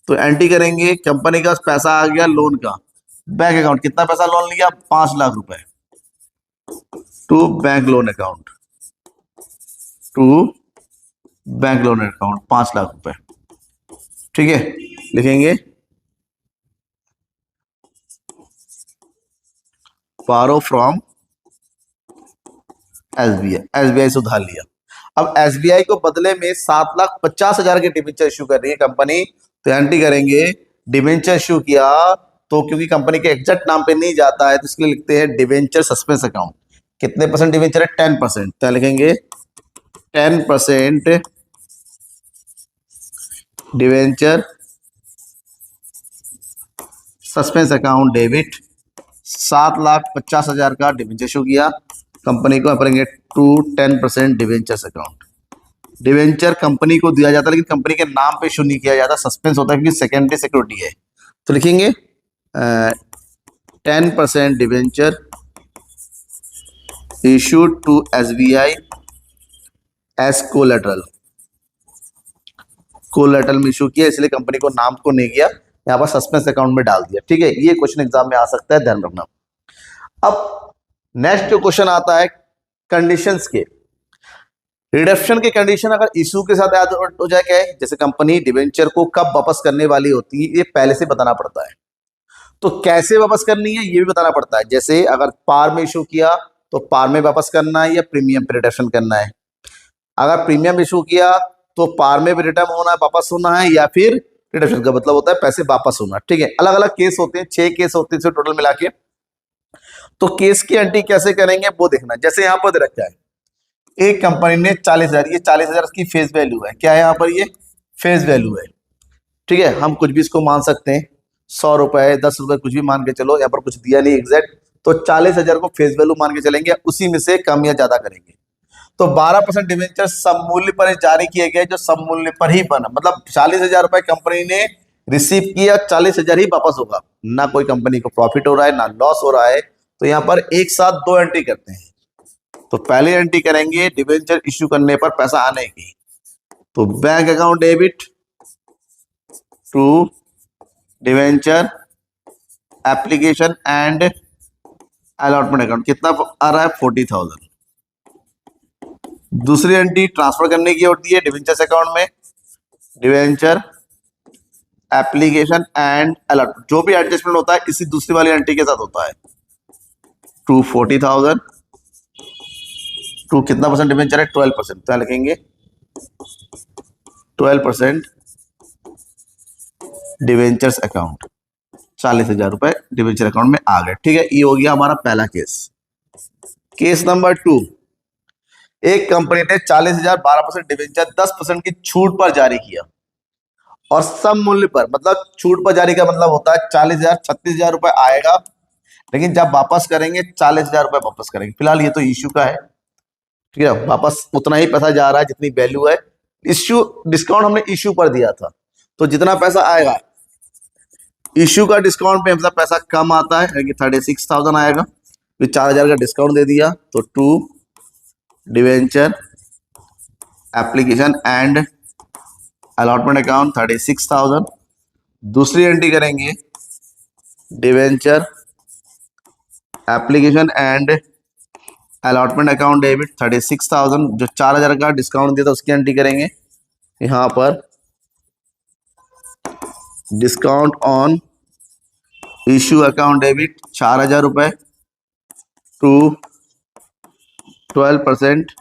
तो एंट्री करेंगे कंपनी का पैसा आ गया लोन का, बैंक अकाउंट कितना पैसा लोन लिया? 5 लाख रुपए to bank loan account, to bank loan account 5 lakh रुपए। ठीक है, लिखेंगे बारो फ्रॉम एसबीआई, एसबीआई से उधार लिया। अब एसबीआई को बदले में 7,50,000 के डिवेंचर इशू कर रही है कंपनी, तो एंट्री करेंगे डिवेंचर इशू किया। तो क्योंकि कंपनी के एग्जैक्ट नाम पे नहीं जाता है तो इसके लिए लिखते हैं डिवेंचर सस्पेंस अकाउंट। कितने परसेंट डिवेंचर है? 10%। तो लिखेंगे 10% डिवेंचर सस्पेंस अकाउंट डेबिट। 7,50,000 का डिवेंचर इशू किया कंपनी को, करेंगे to 10% debentures account. Debenture company को दिया जाता है लेकिन कंपनी के नाम पे इशू नहीं किया जाता, सस्पेंस होता है क्योंकि सेकेंडरी सिक्योरिटी है। तो लिखेंगे 10% debenture issued to SBI as collateral. Collateral में इशू किया इसलिए कंपनी को नाम को नहीं किया, यहाँ पर सस्पेंस अकाउंट में डाल दिया। ठीक है, ये क्वेश्चन एग्जाम में आ सकता है, ध्यान रखना। अब नेक्स्ट जो क्वेश्चन आता है कंडीशंस के, रिडक्शन के कंडीशन अगर इशू के साथ ऐड हो जाए, क्या है? जैसे कंपनी डिवेंचर को कब वापस करने वाली होती है ये पहले से बताना पड़ता है। तो कैसे वापस करनी है ये भी बताना पड़ता है। जैसे अगर पार में इशू किया तो पार में वापस करना है या प्रीमियम पे रिडक्शन करना है। अगर प्रीमियम इशू किया तो पार में भी रिटर्न होना है, वापस होना है, या फिर रिडक्शन का मतलब होता है पैसे वापस होना। ठीक है, अलग अलग केस होते हैं, 6 केस होते हैं टोटल मिला के। तो केस की एंट्री कैसे करेंगे वो देखना। जैसे यहाँ पर दे रखा है एक कंपनी ने 40,000, ये 40,000 की फेस वैल्यू है। क्या है यहाँ पर? ये फेस वैल्यू है। ठीक है, हम कुछ भी इसको मान सकते हैं, 100 रुपए 10 रुपए कुछ भी मान के चलो, यहाँ पर कुछ दिया नहीं एग्जैक्ट, तो 40,000 को फेस वैल्यू मान के चलेंगे, उसी में से कम या ज्यादा करेंगे। तो 12% डिवेंचर सब मूल्य पर जारी किए गए, जो सब मूल्य पर ही बना, मतलब 40,000 रुपए कंपनी ने रिसीव किया, 40,000 ही वापस होगा, ना कोई कंपनी को प्रॉफिट हो रहा है ना लॉस हो रहा है। तो यहाँ पर एक साथ दो एंट्री करते हैं। तो पहले एंट्री करेंगे डिवेंचर इश्यू करने पर पैसा आने की, तो bank account debit to debenture application and allotment account, कितना आ रहा है 40,000। दूसरी एंट्री ट्रांसफर करने की होती है डिवेंचर्स अकाउंट में, डिवेंचर एप्लीकेशन एंड अलॉट, जो भी एडजस्टमेंट होता है इसी दूसरी वाली एंट्री के साथ होता है। टू 40,000 टू कितना परसेंट डिवेंचर है 12%, क्या लिखेंगे 12% डिवेंचर्स अकाउंट, 40,000 रुपए डिवेंचर अकाउंट में आ गए। ठीक है, ये हो गया हमारा पहला केस। केस नंबर 2, एक कंपनी ने 40,000 12% डिवेंचर 10% की छूट पर जारी किया और सम मूल्य पर, मतलब छूट पर जारी का मतलब होता है 40,000 36,000 रुपए आएगा, लेकिन जब वापस करेंगे 40,000 रुपए वापस करेंगे। फिलहाल ये तो इश्यू का है, ठीक है, वापस उतना ही पैसा जा रहा है जितनी वैल्यू है। इश्यू डिस्काउंट हमने इश्यू पर दिया था, तो जितना पैसा आएगा इश्यू का डिस्काउंट पे हमसे पैसा कम आता है, 36,000 आएगा, फिर 4,000 का डिस्काउंट दे दिया, तो to debenture application and allotment account 36,000। दूसरी एंट्री करेंगे debenture application and allotment account debit 36,000, जो 4,000 का डिस्काउंट दिया था उसकी एंट्री करेंगे। यहां पर discount on issue account debit 4,000 रुपए टू 12%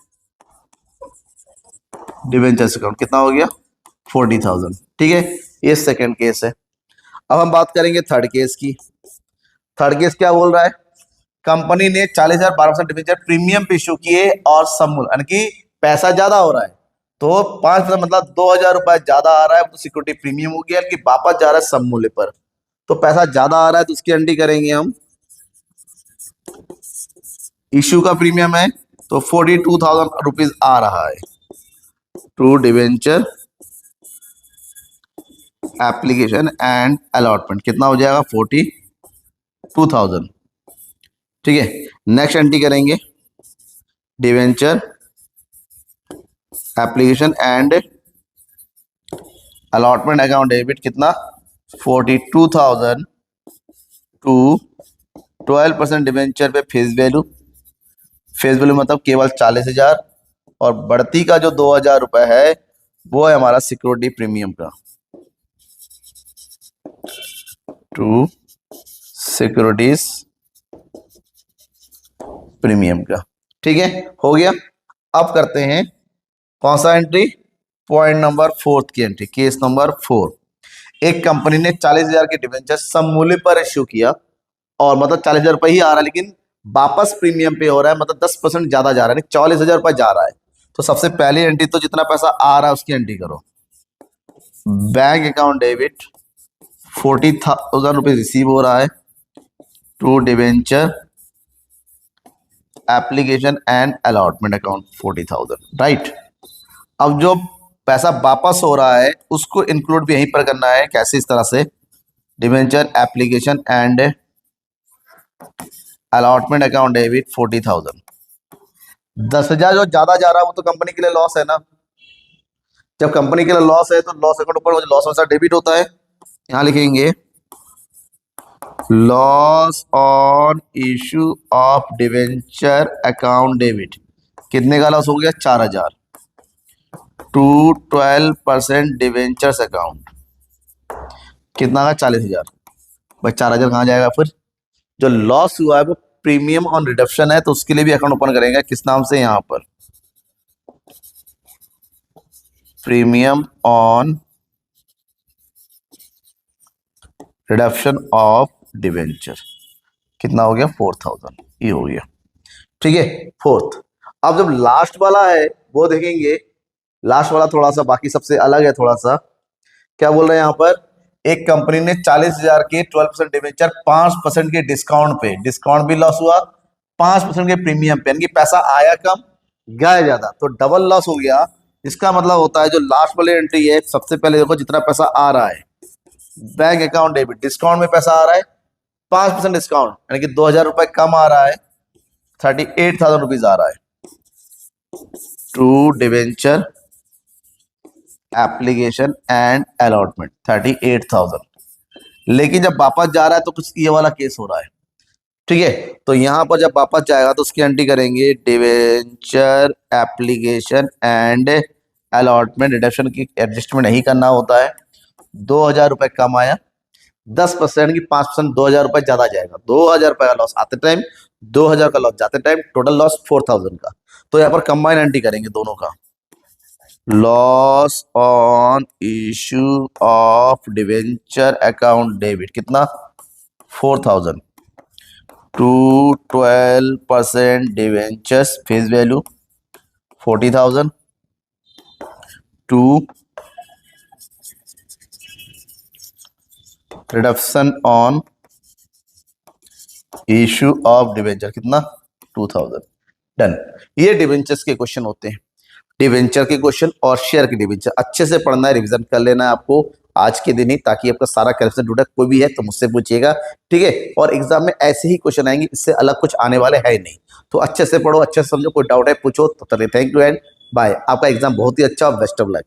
डिवेंचर्स अकाउंट, कितना हो गया 40,000। ठीक है, ये सेकंड केस है। अब हम बात करेंगे थर्ड केस की। थर्ड केस क्या बोल रहा है, कंपनी ने 40,000 12% डिवेंचर प्रीमियम पे इश्यू किए और समूल, यानी कि पैसा ज्यादा हो रहा है, तो 5% मतलब 2,000 रुपए ज्यादा आ रहा है, तो सिक्योरिटी प्रीमियम हो गया कि वापस जा रहा है सम मूल्य पर, तो पैसा ज्यादा आ रहा है, तो उसकी एंट्री करेंगे हम। इश्यू का प्रीमियम है तो 42,000 रुपीज आ रहा है to debenture application and allotment, कितना हो जाएगा 42,000। ठीक है, नेक्स्ट एंट्री करेंगे debenture application and allotment account debit, कितना 42,000 टू 12% डिवेंचर पे फेस वैल्यू, फेस वैल्यू मतलब केवल 40,000, और बढ़ती का जो 2,000 रुपए है वो है हमारा सिक्योरिटी प्रीमियम का, टू सिक्योरिटीज प्रीमियम का। ठीक है, हो गया। अब करते हैं कौन सा एंट्री, पॉइंट नंबर 4 की एंट्री, केस नंबर 4। एक कंपनी ने 40,000 के डिवेंचर सम मूल्य पर इश्यू किया, और मतलब 40,000 रुपए ही आ रहा है, लेकिन वापस प्रीमियम पे हो रहा है, मतलब 10% ज्यादा जा रहा है, 44,000 रुपए जा रहा है। तो सबसे पहली एंट्री, तो जितना पैसा आ रहा है उसकी एंट्री करो, बैंक अकाउंट डेबिट 40,000 रुपए रिसीव हो रहा है to debenture application and allotment account 40,000, right. अब जो पैसा वापस हो रहा है उसको इंक्लूड भी यहीं पर करना है, कैसे, इस तरह से debenture application and allotment account debit 40,000। 10,000 जो ज्यादा जा रहा है वो तो कंपनी के लिए लॉस है ना, जब कंपनी के लिए लॉस है तो लॉस अकाउंट ऊपर लॉस में डेबिट होता है, यहां लिखेंगे loss on issue of debenture account debit, कितने का लॉस हो गया 4,000 टू 12% डिवेंचर्स अकाउंट, कितना का 40,000। भाई 4,000 कहाँ जाएगा, फिर जो लॉस हुआ है वो प्रीमियम ऑन रिडक्शन है, तो उसके लिए भी अकाउंट ओपन करेंगे, किस नाम से, यहां पर premium on reduction of debenture, कितना हो गया 4,000, ये हो गया। ठीक है, फोर्थ। अब जब लास्ट वाला है वो देखेंगे, लास्ट वाला थोड़ा सा बाकी सबसे अलग है, थोड़ा सा क्या बोल रहे हैं यहां पर, एक कंपनी ने 40,000 के 12% डिवेंचर 5% के डिस्काउंट पे, डिस्काउंट भी लॉस हुआ, 5% के प्रीमियम पे, यानी कि पैसा आया कम गया ज्यादा, तो डबल लॉस हो गया। इसका मतलब होता है जो लास्ट वाली एंट्री है, सबसे पहले देखो जितना पैसा आ रहा है, बैंक अकाउंट डेबिट, डिस्काउंट में पैसा आ रहा है 5% डिस्काउंट, यानी कि 2,000 रुपए कम आ रहा है, 38,000 रुपीज आ रहा है to debenture application and allotment 38,000। लेकिन जब वापस जा रहा है तो कुछ ये वाला केस हो रहा है, ठीक है। तो यहां पर जब वापस जाएगा तो उसकी एंट्री करेंगे debenture application and allotment, reduction की एडजस्टमेंट नहीं करना होता है। 2,000 रुपए कम आया, 10% की 5%, 2,000 रुपए ज्यादा जाएगा, 2,000 रुपए का लॉस आते टाइम, 2,000 का लॉस जाते टाइम, टोटल लॉस 4,000 का। तो यहाँ पर कंबाइन एंट्री करेंगे दोनों का, loss on issue of debenture account debit कितना 4,000 to 12% debentures face value 40,000 to reduction on issue of debenture कितना 2,000। डन। ये डिवेंचर्स के क्वेश्चन होते हैं, डिवेंचर के क्वेश्चन और शेयर के डिवेंचर अच्छे से पढ़ना है, रिवीजन कर लेना है आपको आज के दिन ही, ताकि आपका सारा कैलकुलेशन टूटा, कोई भी है तो मुझसे पूछिएगा, ठीक है। और एग्जाम में ऐसे ही क्वेश्चन आएंगे, इससे अलग कुछ आने वाले है नहीं, तो अच्छे से पढ़ो, अच्छे से समझो, कोई डाउट है पूछो। तो चलिए थैंक यू एंड बाय। आपका एग्जाम बहुत ही अच्छा और बेस्ट ऑफ लक।